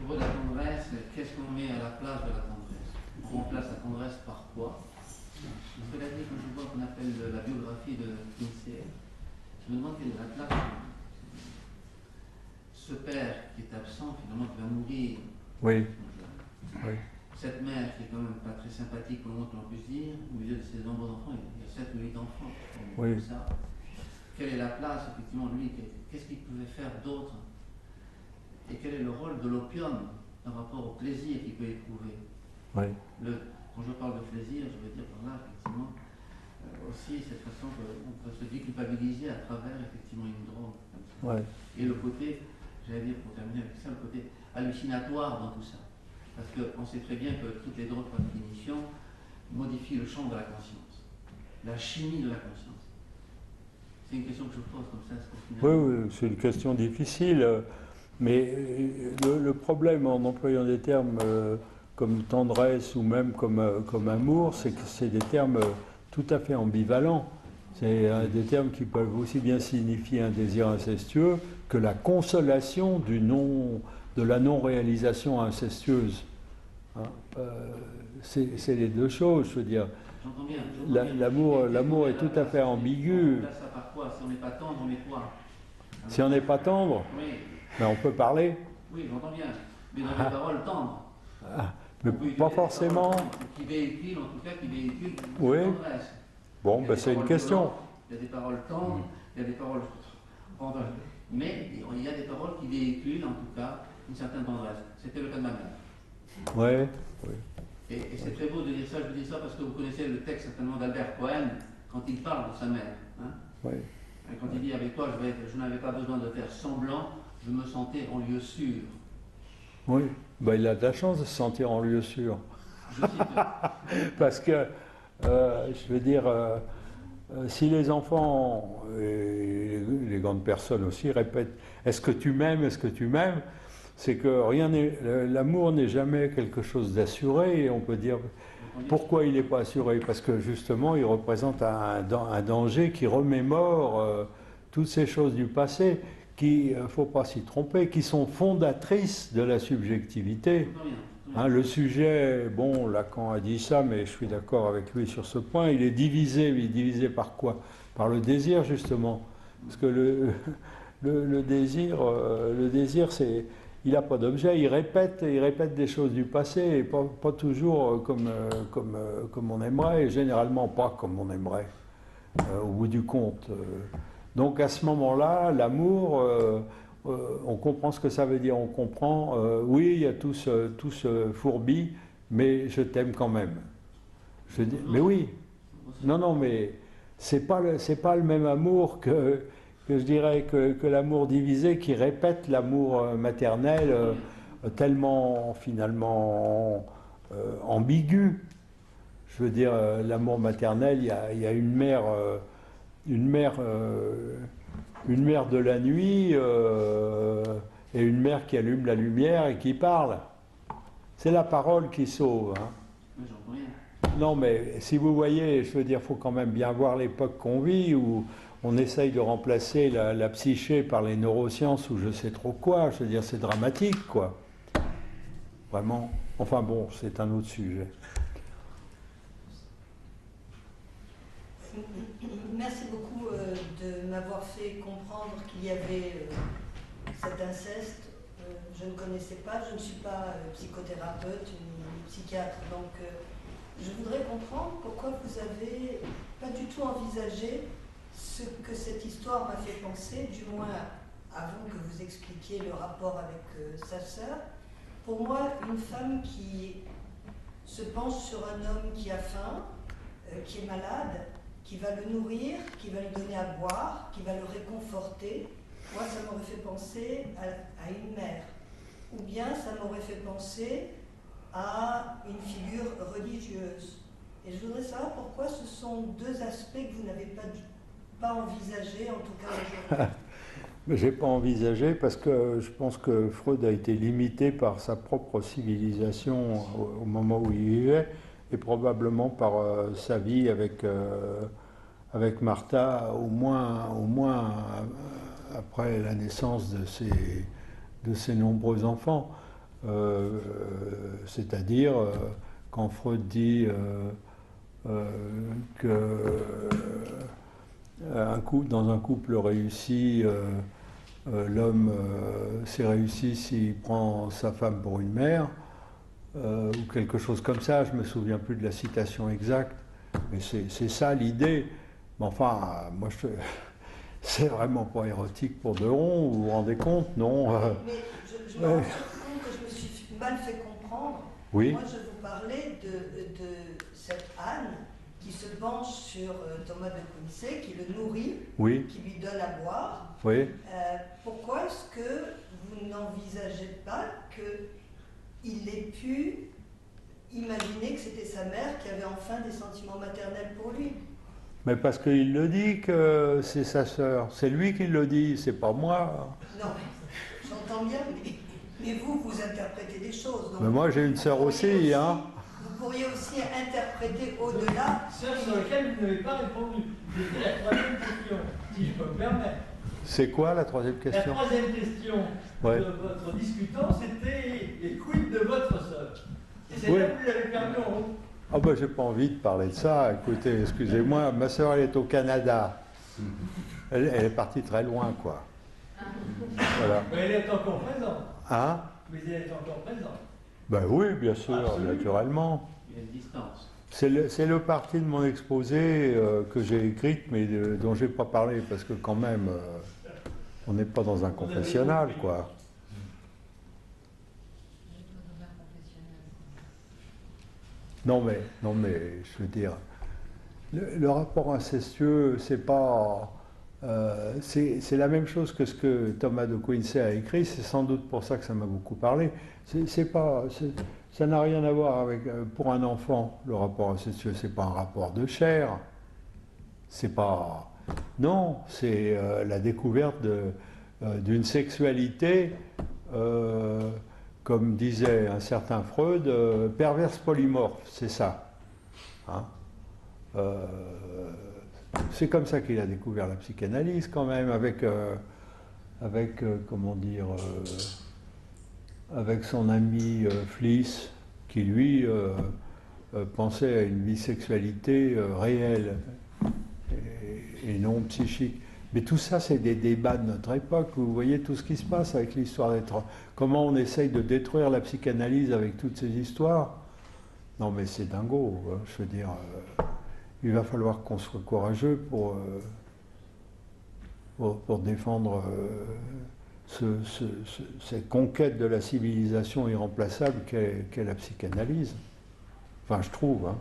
[SPEAKER 3] niveau de la tendresse, qu'est-ce qu'on met à la place de la tendresse? On remplace la tendresse par quoi? Cela dit, quand je vois qu'on appelle la biographie de Quincey, je me demande quelle est la place. Ce père qui est absent, finalement, qui va mourir.
[SPEAKER 2] Oui.
[SPEAKER 3] Cette mère qui est quand même pas très sympathique, pour le moins que l'on puisse dire, au milieu de ses nombreux enfants, il y a 7 ou 8 enfants.
[SPEAKER 2] Oui.
[SPEAKER 3] Ça. Quelle est la place, effectivement, lui, qu'est-ce qu'il pouvait faire d'autre? Et quel est le rôle de l'opium par rapport au plaisir qu'il peut éprouver?
[SPEAKER 2] Oui.
[SPEAKER 3] Quand je parle de plaisir, je veux dire par là, effectivement, aussi cette façon qu'on peut se déculpabiliser à travers, effectivement, une drogue.
[SPEAKER 2] Ouais.
[SPEAKER 3] Et le côté, j'allais dire pour terminer avec ça, le côté hallucinatoire dans tout ça. Parce qu'on sait très bien que toutes les drogues, par définition, modifient le champ de la conscience, la chimie de la conscience. C'est une question que je pose comme ça.
[SPEAKER 2] Oui, c'est une question difficile, mais le problème en employant des termes comme tendresse ou même comme amour, c'est que c'est des termes tout à fait ambivalents. C'est des termes qui peuvent aussi bien signifier un désir incestueux que la consolation de la non-réalisation incestueuse. Hein, c'est les deux choses, je veux dire.
[SPEAKER 3] J'entends bien.
[SPEAKER 2] L'amour est tout à fait ambigu.
[SPEAKER 3] Ça par quoi? Si on n'est pas tendre, on est quoi?
[SPEAKER 2] Si on n'est pas tendre,
[SPEAKER 3] oui.
[SPEAKER 2] Ben on peut parler.
[SPEAKER 3] Oui, j'entends bien. Mais dans les paroles tendres.
[SPEAKER 2] Mais pas forcément.
[SPEAKER 3] Qui véhiculent, en tout cas, qui véhiculent
[SPEAKER 2] oui.
[SPEAKER 3] Tendresse.
[SPEAKER 2] Bon, ben c'est une question.
[SPEAKER 3] Il y a des paroles tendres, il y a des paroles tendres. Mais il y a des paroles qui véhiculent, en tout cas, une certaine tendresse. C'était le cas de ma mère.
[SPEAKER 2] Oui.
[SPEAKER 3] Et c'est très beau de dire ça. Je vous dis ça parce que vous connaissez le texte certainement d'Albert Cohen quand il parle de sa mère. Hein.
[SPEAKER 2] Oui.
[SPEAKER 3] Et quand il dit avec toi, je n'avais pas besoin de faire semblant, je me sentais en lieu sûr.
[SPEAKER 2] Oui. Ben, il a de la chance de se sentir en lieu sûr.
[SPEAKER 3] Je cite.
[SPEAKER 2] Parce que, je veux dire, si les enfants et les grandes personnes aussi répètent est-ce que tu m'aimes, est-ce que tu m'aimes, c'est que l'amour n'est jamais quelque chose d'assuré et on peut dire pourquoi il n'est pas assuré, parce que justement il représente un danger qui remémore toutes ces choses du passé qui, ne faut pas s'y tromper, qui sont fondatrices de la subjectivité. Hein, le sujet, bon, Lacan a dit ça, mais je suis d'accord avec lui sur ce point, il est divisé, mais il est divisé par quoi? Par le désir, justement. Parce que le désir, c'est, il n'a pas d'objet, il répète des choses du passé, et pas toujours comme on aimerait, et généralement pas comme on aimerait, au bout du compte. Donc à ce moment-là, l'amour... on comprend ce que ça veut dire, on comprend, oui, il y a tout ce fourbi, mais je t'aime quand même. Je dis, mais oui, non, mais c'est pas le même amour que je dirais que l'amour divisé qui répète l'amour maternel tellement finalement ambigu. Je veux dire, l'amour maternel, il y a une mère de la nuit et une mère qui allume la lumière et qui parle. C'est la parole qui sauve. Hein.
[SPEAKER 3] Mais j'entends rien.
[SPEAKER 2] Non, mais si vous voyez, je veux dire, il faut quand même bien voir l'époque qu'on vit où on essaye de remplacer la psyché par les neurosciences ou je sais trop quoi. Je veux dire, c'est dramatique, quoi. Vraiment. Enfin bon, c'est un autre sujet.
[SPEAKER 4] Merci beaucoup de m'avoir fait comprendre qu'il y avait cet inceste. Je ne connaissais pas, je ne suis pas psychothérapeute ni psychiatre, donc je voudrais comprendre pourquoi vous avez pas du tout envisagé ce que cette histoire m'a fait penser, du moins avant que vous expliquiez le rapport avec sa sœur. Pour moi, une femme qui se penche sur un homme qui a faim, qui est malade, qui va le nourrir, qui va lui donner à boire, qui va le réconforter, moi ça m'aurait fait penser à une mère. Ou bien ça m'aurait fait penser à une figure religieuse. Et je voudrais savoir pourquoi ce sont deux aspects que vous n'avez pas envisagés, en tout cas aujourd'hui.
[SPEAKER 2] Je n'ai pas envisagé parce que je pense que Freud a été limité par sa propre civilisation au moment où il vivait et probablement par sa vie avec Martha, au moins après la naissance de ses nombreux enfants. C'est-à-dire, quand Freud dit que dans un couple réussi, l'homme s'est réussi s'il prend sa femme pour une mère, ou quelque chose comme ça, je ne me souviens plus de la citation exacte, mais c'est ça l'idée. Mais enfin, moi, c'est vraiment pas érotique pour de rond, vous vous rendez compte, non?
[SPEAKER 4] Mais je me rends compte que je me suis mal fait comprendre.
[SPEAKER 2] Oui.
[SPEAKER 4] Moi, je vous parlais de cette Anne qui se penche sur Thomas de Quincey, qui le nourrit,
[SPEAKER 2] oui.
[SPEAKER 4] qui lui donne à boire.
[SPEAKER 2] Oui.
[SPEAKER 4] Pourquoi est-ce que vous n'envisagez pas qu'il ait pu imaginer que c'était sa mère qui avait enfin des sentiments maternels pour lui?
[SPEAKER 2] Mais parce qu'il le dit que c'est sa sœur. C'est lui qui le dit, c'est pas moi.
[SPEAKER 4] Non, mais j'entends bien, mais vous interprétez des choses. Donc
[SPEAKER 2] mais moi, j'ai une sœur aussi, hein.
[SPEAKER 4] Vous pourriez aussi interpréter au-delà.
[SPEAKER 5] Sœur sur laquelle vous n'avez pas répondu. C'était la troisième question, si je peux me permettre.
[SPEAKER 2] C'est quoi la troisième question?
[SPEAKER 5] La troisième question
[SPEAKER 2] ouais.
[SPEAKER 5] de votre discutant, c'était les quid de votre sœur. Et c'est
[SPEAKER 2] oui.
[SPEAKER 5] là que vous l'avez perdu en haut.
[SPEAKER 2] Ah ben j'ai pas envie de parler de ça. Écoutez, excusez-moi, ma sœur elle est au Canada. Elle est partie très loin, quoi. Voilà.
[SPEAKER 5] Mais elle est encore présente.
[SPEAKER 2] Hein?
[SPEAKER 5] Mais elle est encore présente.
[SPEAKER 2] Ben oui, bien sûr,
[SPEAKER 5] absolument.
[SPEAKER 2] Naturellement.
[SPEAKER 3] Il y a une distance.
[SPEAKER 2] C'est le parti de mon exposé que j'ai écrite, mais dont j'ai pas parlé, parce que quand même, on n'est pas dans un confessionnal, quoi. Non mais, je veux dire, le rapport incestueux, c'est pas c'est la même chose que ce que Thomas de Quincey a écrit, c'est sans doute pour ça que ça m'a beaucoup parlé. Ça n'a rien à voir avec, pour un enfant, le rapport incestueux, c'est pas un rapport de chair, c'est pas... Non, c'est la découverte d'une sexualité, comme disait un certain Freud, perverse polymorphe, c'est ça. Hein. C'est comme ça qu'il a découvert la psychanalyse quand même, avec comment dire, avec son ami Fliss, qui lui pensait à une bisexualité réelle et non psychique. Mais tout ça, c'est des débats de notre époque. Vous voyez tout ce qui se passe avec l'histoire d'être... Comment on essaye de détruire la psychanalyse avec toutes ces histoires. Non, mais c'est dingo. Hein, je veux dire, il va falloir qu'on soit courageux pour défendre cette conquête de la civilisation irremplaçable qu'est la psychanalyse. Enfin, je trouve. Hein.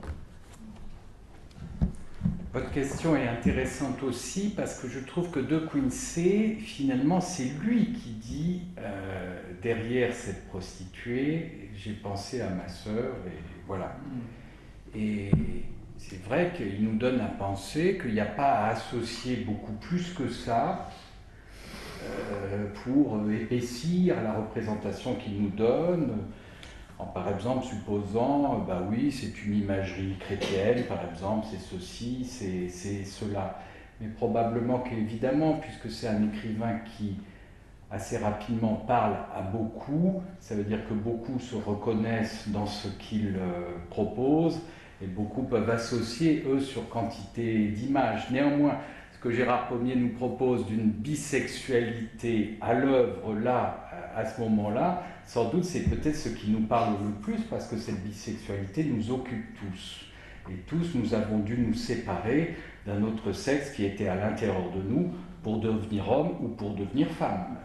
[SPEAKER 1] Votre question est intéressante aussi parce que je trouve que De Quincey, finalement, c'est lui qui dit derrière cette prostituée, j'ai pensé à ma sœur, et voilà. Et c'est vrai qu'il nous donne à penser qu'il n'y a pas à associer beaucoup plus que ça pour épaissir la représentation qu'il nous donne. Par exemple, supposant, bah oui, c'est une imagerie chrétienne, par exemple, c'est ceci, c'est cela. Mais probablement qu'évidemment, puisque c'est un écrivain qui assez rapidement parle à beaucoup, ça veut dire que beaucoup se reconnaissent dans ce qu'il propose, et beaucoup peuvent associer, eux, sur quantité d'images. Néanmoins, ce que Gérard Pommier nous propose d'une bisexualité à l'œuvre là, à ce moment-là, sans doute c'est peut-être ce qui nous parle le plus, parce que cette bisexualité nous occupe tous. Et tous, nous avons dû nous séparer d'un autre sexe qui était à l'intérieur de nous pour devenir homme ou pour devenir femme,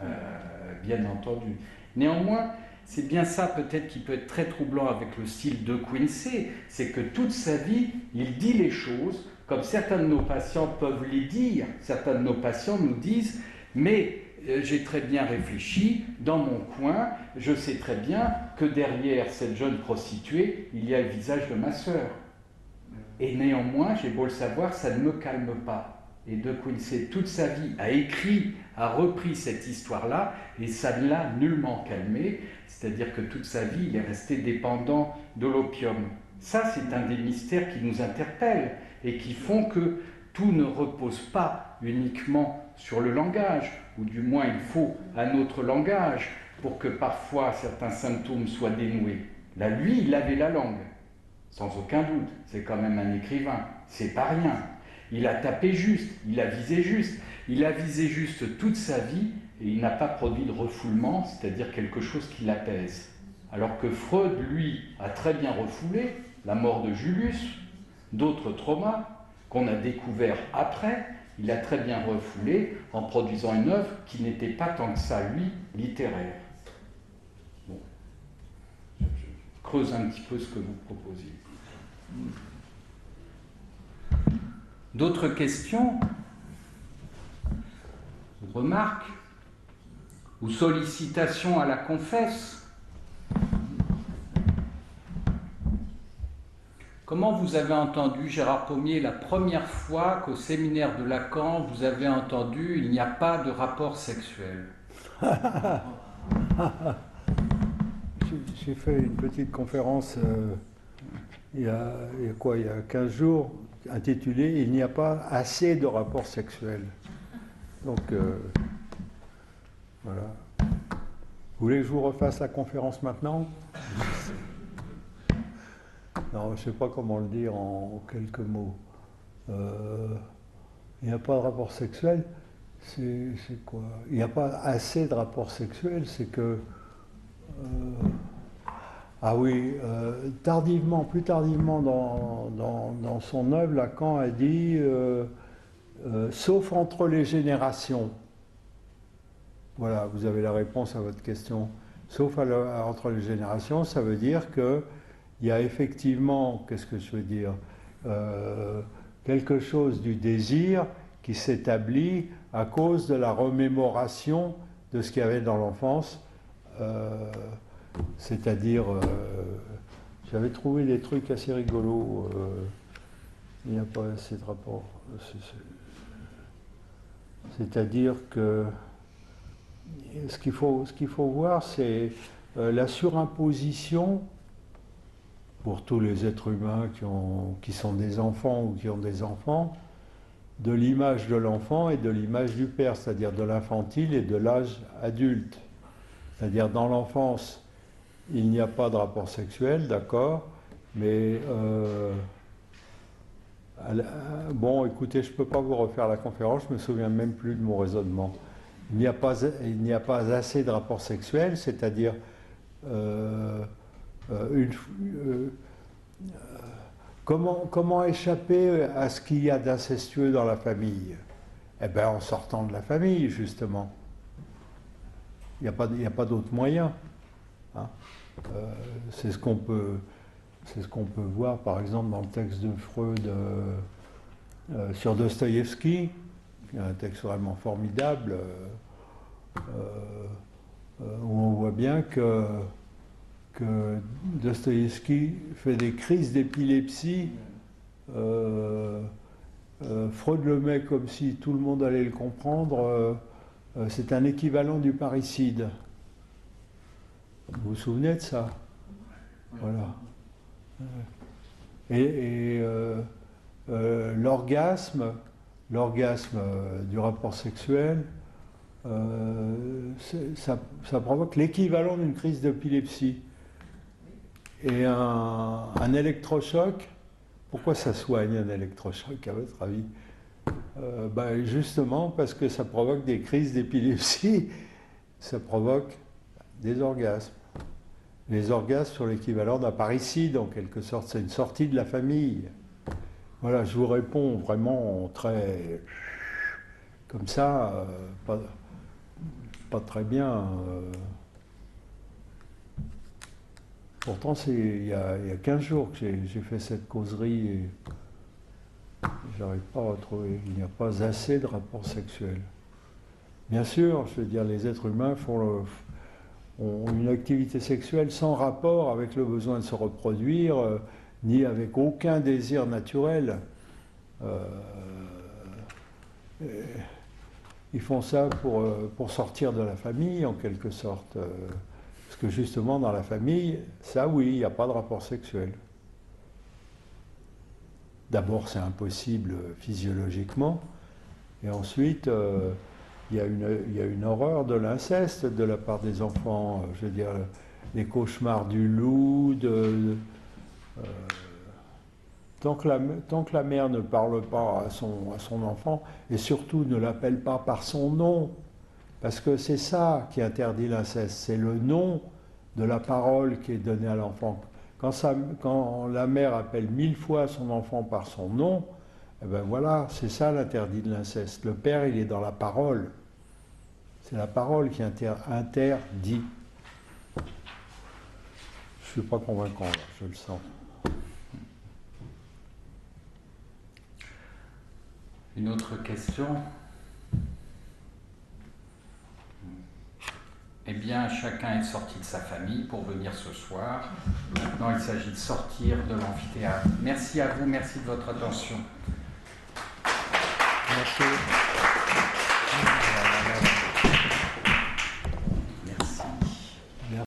[SPEAKER 1] bien entendu. Néanmoins, c'est bien ça peut-être qui peut être très troublant avec le style de Quincey, c'est que toute sa vie, il dit les choses comme certains de nos patients peuvent les dire. Certains de nos patients nous disent « mais j'ai très bien réfléchi, dans mon coin, je sais très bien que derrière cette jeune prostituée, il y a le visage de ma sœur. Et néanmoins, j'ai beau le savoir, ça ne me calme pas. » Et De Quincey, toute sa vie, a écrit, a repris cette histoire-là, et ça ne l'a nullement calmé, c'est-à-dire que toute sa vie, il est resté dépendant de l'opium. Ça, c'est un des mystères qui nous interpellent, et qui font que tout ne repose pas uniquement sur le langage, ou du moins il faut un autre langage pour que parfois certains symptômes soient dénoués. Là, lui, il avait la langue, sans aucun doute, c'est quand même un écrivain, c'est pas rien. Il a tapé juste, il a visé juste, il a visé juste toute sa vie et il n'a pas produit de refoulement, c'est-à-dire quelque chose qui l'apaise. Alors que Freud, lui, a très bien refoulé la mort de Julius, d'autres traumas qu'on a découverts après, il a très bien refoulé en produisant une œuvre qui n'était pas tant que ça, lui, littéraire. Bon. Je creuse un petit peu ce que vous proposiez. D'autres questions, remarques ou sollicitations à la confesse? Comment vous avez entendu, Gérard Pommier, la première fois qu'au séminaire de Lacan, vous avez entendu « il n'y a pas de rapport sexuel »
[SPEAKER 2] J'ai fait une petite conférence il y a 15 jours, intitulée « Il n'y a pas assez de rapports sexuels ». Donc, voilà. Vous voulez que je vous refasse la conférence maintenant? Non, je ne sais pas comment le dire en quelques mots. Il n'y a pas de rapport sexuel, c'est quoi? Il n'y a pas assez de rapports sexuels, c'est que... ah oui, plus tardivement dans son œuvre, Lacan a dit sauf entre les générations. Voilà, vous avez la réponse à votre question. Sauf entre les générations, ça veut dire que il y a effectivement, qu'est-ce que je veux dire, quelque chose du désir qui s'établit à cause de la remémoration de ce qu'il y avait dans l'enfance. C'est-à-dire, j'avais trouvé des trucs assez rigolos. Il n'y a pas assez de rapport. C'est-à-dire que ce qu'il faut voir, c'est la surimposition pour tous les êtres humains qui sont des enfants ou qui ont des enfants, de l'image de l'enfant et de l'image du père, c'est-à-dire de l'infantile et de l'âge adulte. C'est-à-dire dans l'enfance, il n'y a pas de rapport sexuel, d'accord, mais bon, écoutez, je ne peux pas vous refaire la conférence, je ne me souviens même plus de mon raisonnement. Il n'y a pas assez de rapports sexuels, c'est-à-dire comment échapper à ce qu'il y a d'incestueux dans la famille? Eh bien, en sortant de la famille, justement. Il n'y a pas d'autre moyen. Hein. C'est ce qu'on peut voir, par exemple, dans le texte de Freud sur Dostoïevski, qui est un texte vraiment formidable, où on voit bien que Dostoïevski fait des crises d'épilepsie. Freud le met comme si tout le monde allait le comprendre. C'est un équivalent du parricide. Vous vous souvenez de ça? Voilà. Et l'orgasme du rapport sexuel, ça provoque l'équivalent d'une crise d'épilepsie. Et un électrochoc, pourquoi ça soigne un électrochoc à votre avis? Justement parce que ça provoque des crises d'épilepsie, ça provoque des orgasmes. Les orgasmes sont l'équivalent d'un parricide, en quelque sorte, c'est une sortie de la famille. Voilà, je vous réponds vraiment très... comme ça, pas très bien. Pourtant, il y a 15 jours que j'ai fait cette causerie et j'arrive pas à retrouver. Il n'y a pas assez de rapports sexuels. Bien sûr, je veux dire, les êtres humains ont une activité sexuelle sans rapport avec le besoin de se reproduire, ni avec aucun désir naturel. Ils font ça pour sortir de la famille, en quelque sorte. Parce que justement, dans la famille, ça oui, il n'y a pas de rapport sexuel. D'abord, c'est impossible physiologiquement, et ensuite, il y a une horreur de l'inceste de la part des enfants. Je veux dire, les cauchemars du loup, tant que la mère ne parle pas à son enfant, et surtout ne l'appelle pas par son nom, parce que c'est ça qui interdit l'inceste, c'est le nom de la parole qui est donnée à l'enfant. Quand la mère appelle 1000 fois son enfant par son nom, eh ben voilà, c'est ça l'interdit de l'inceste. Le père, il est dans la parole. C'est la parole qui interdit. Je ne suis pas convaincant, là, je le sens.
[SPEAKER 1] Une autre question? Eh bien, chacun est sorti de sa famille pour venir ce soir. Maintenant, il s'agit de sortir de l'amphithéâtre. Merci à vous, merci de votre attention.
[SPEAKER 2] Merci.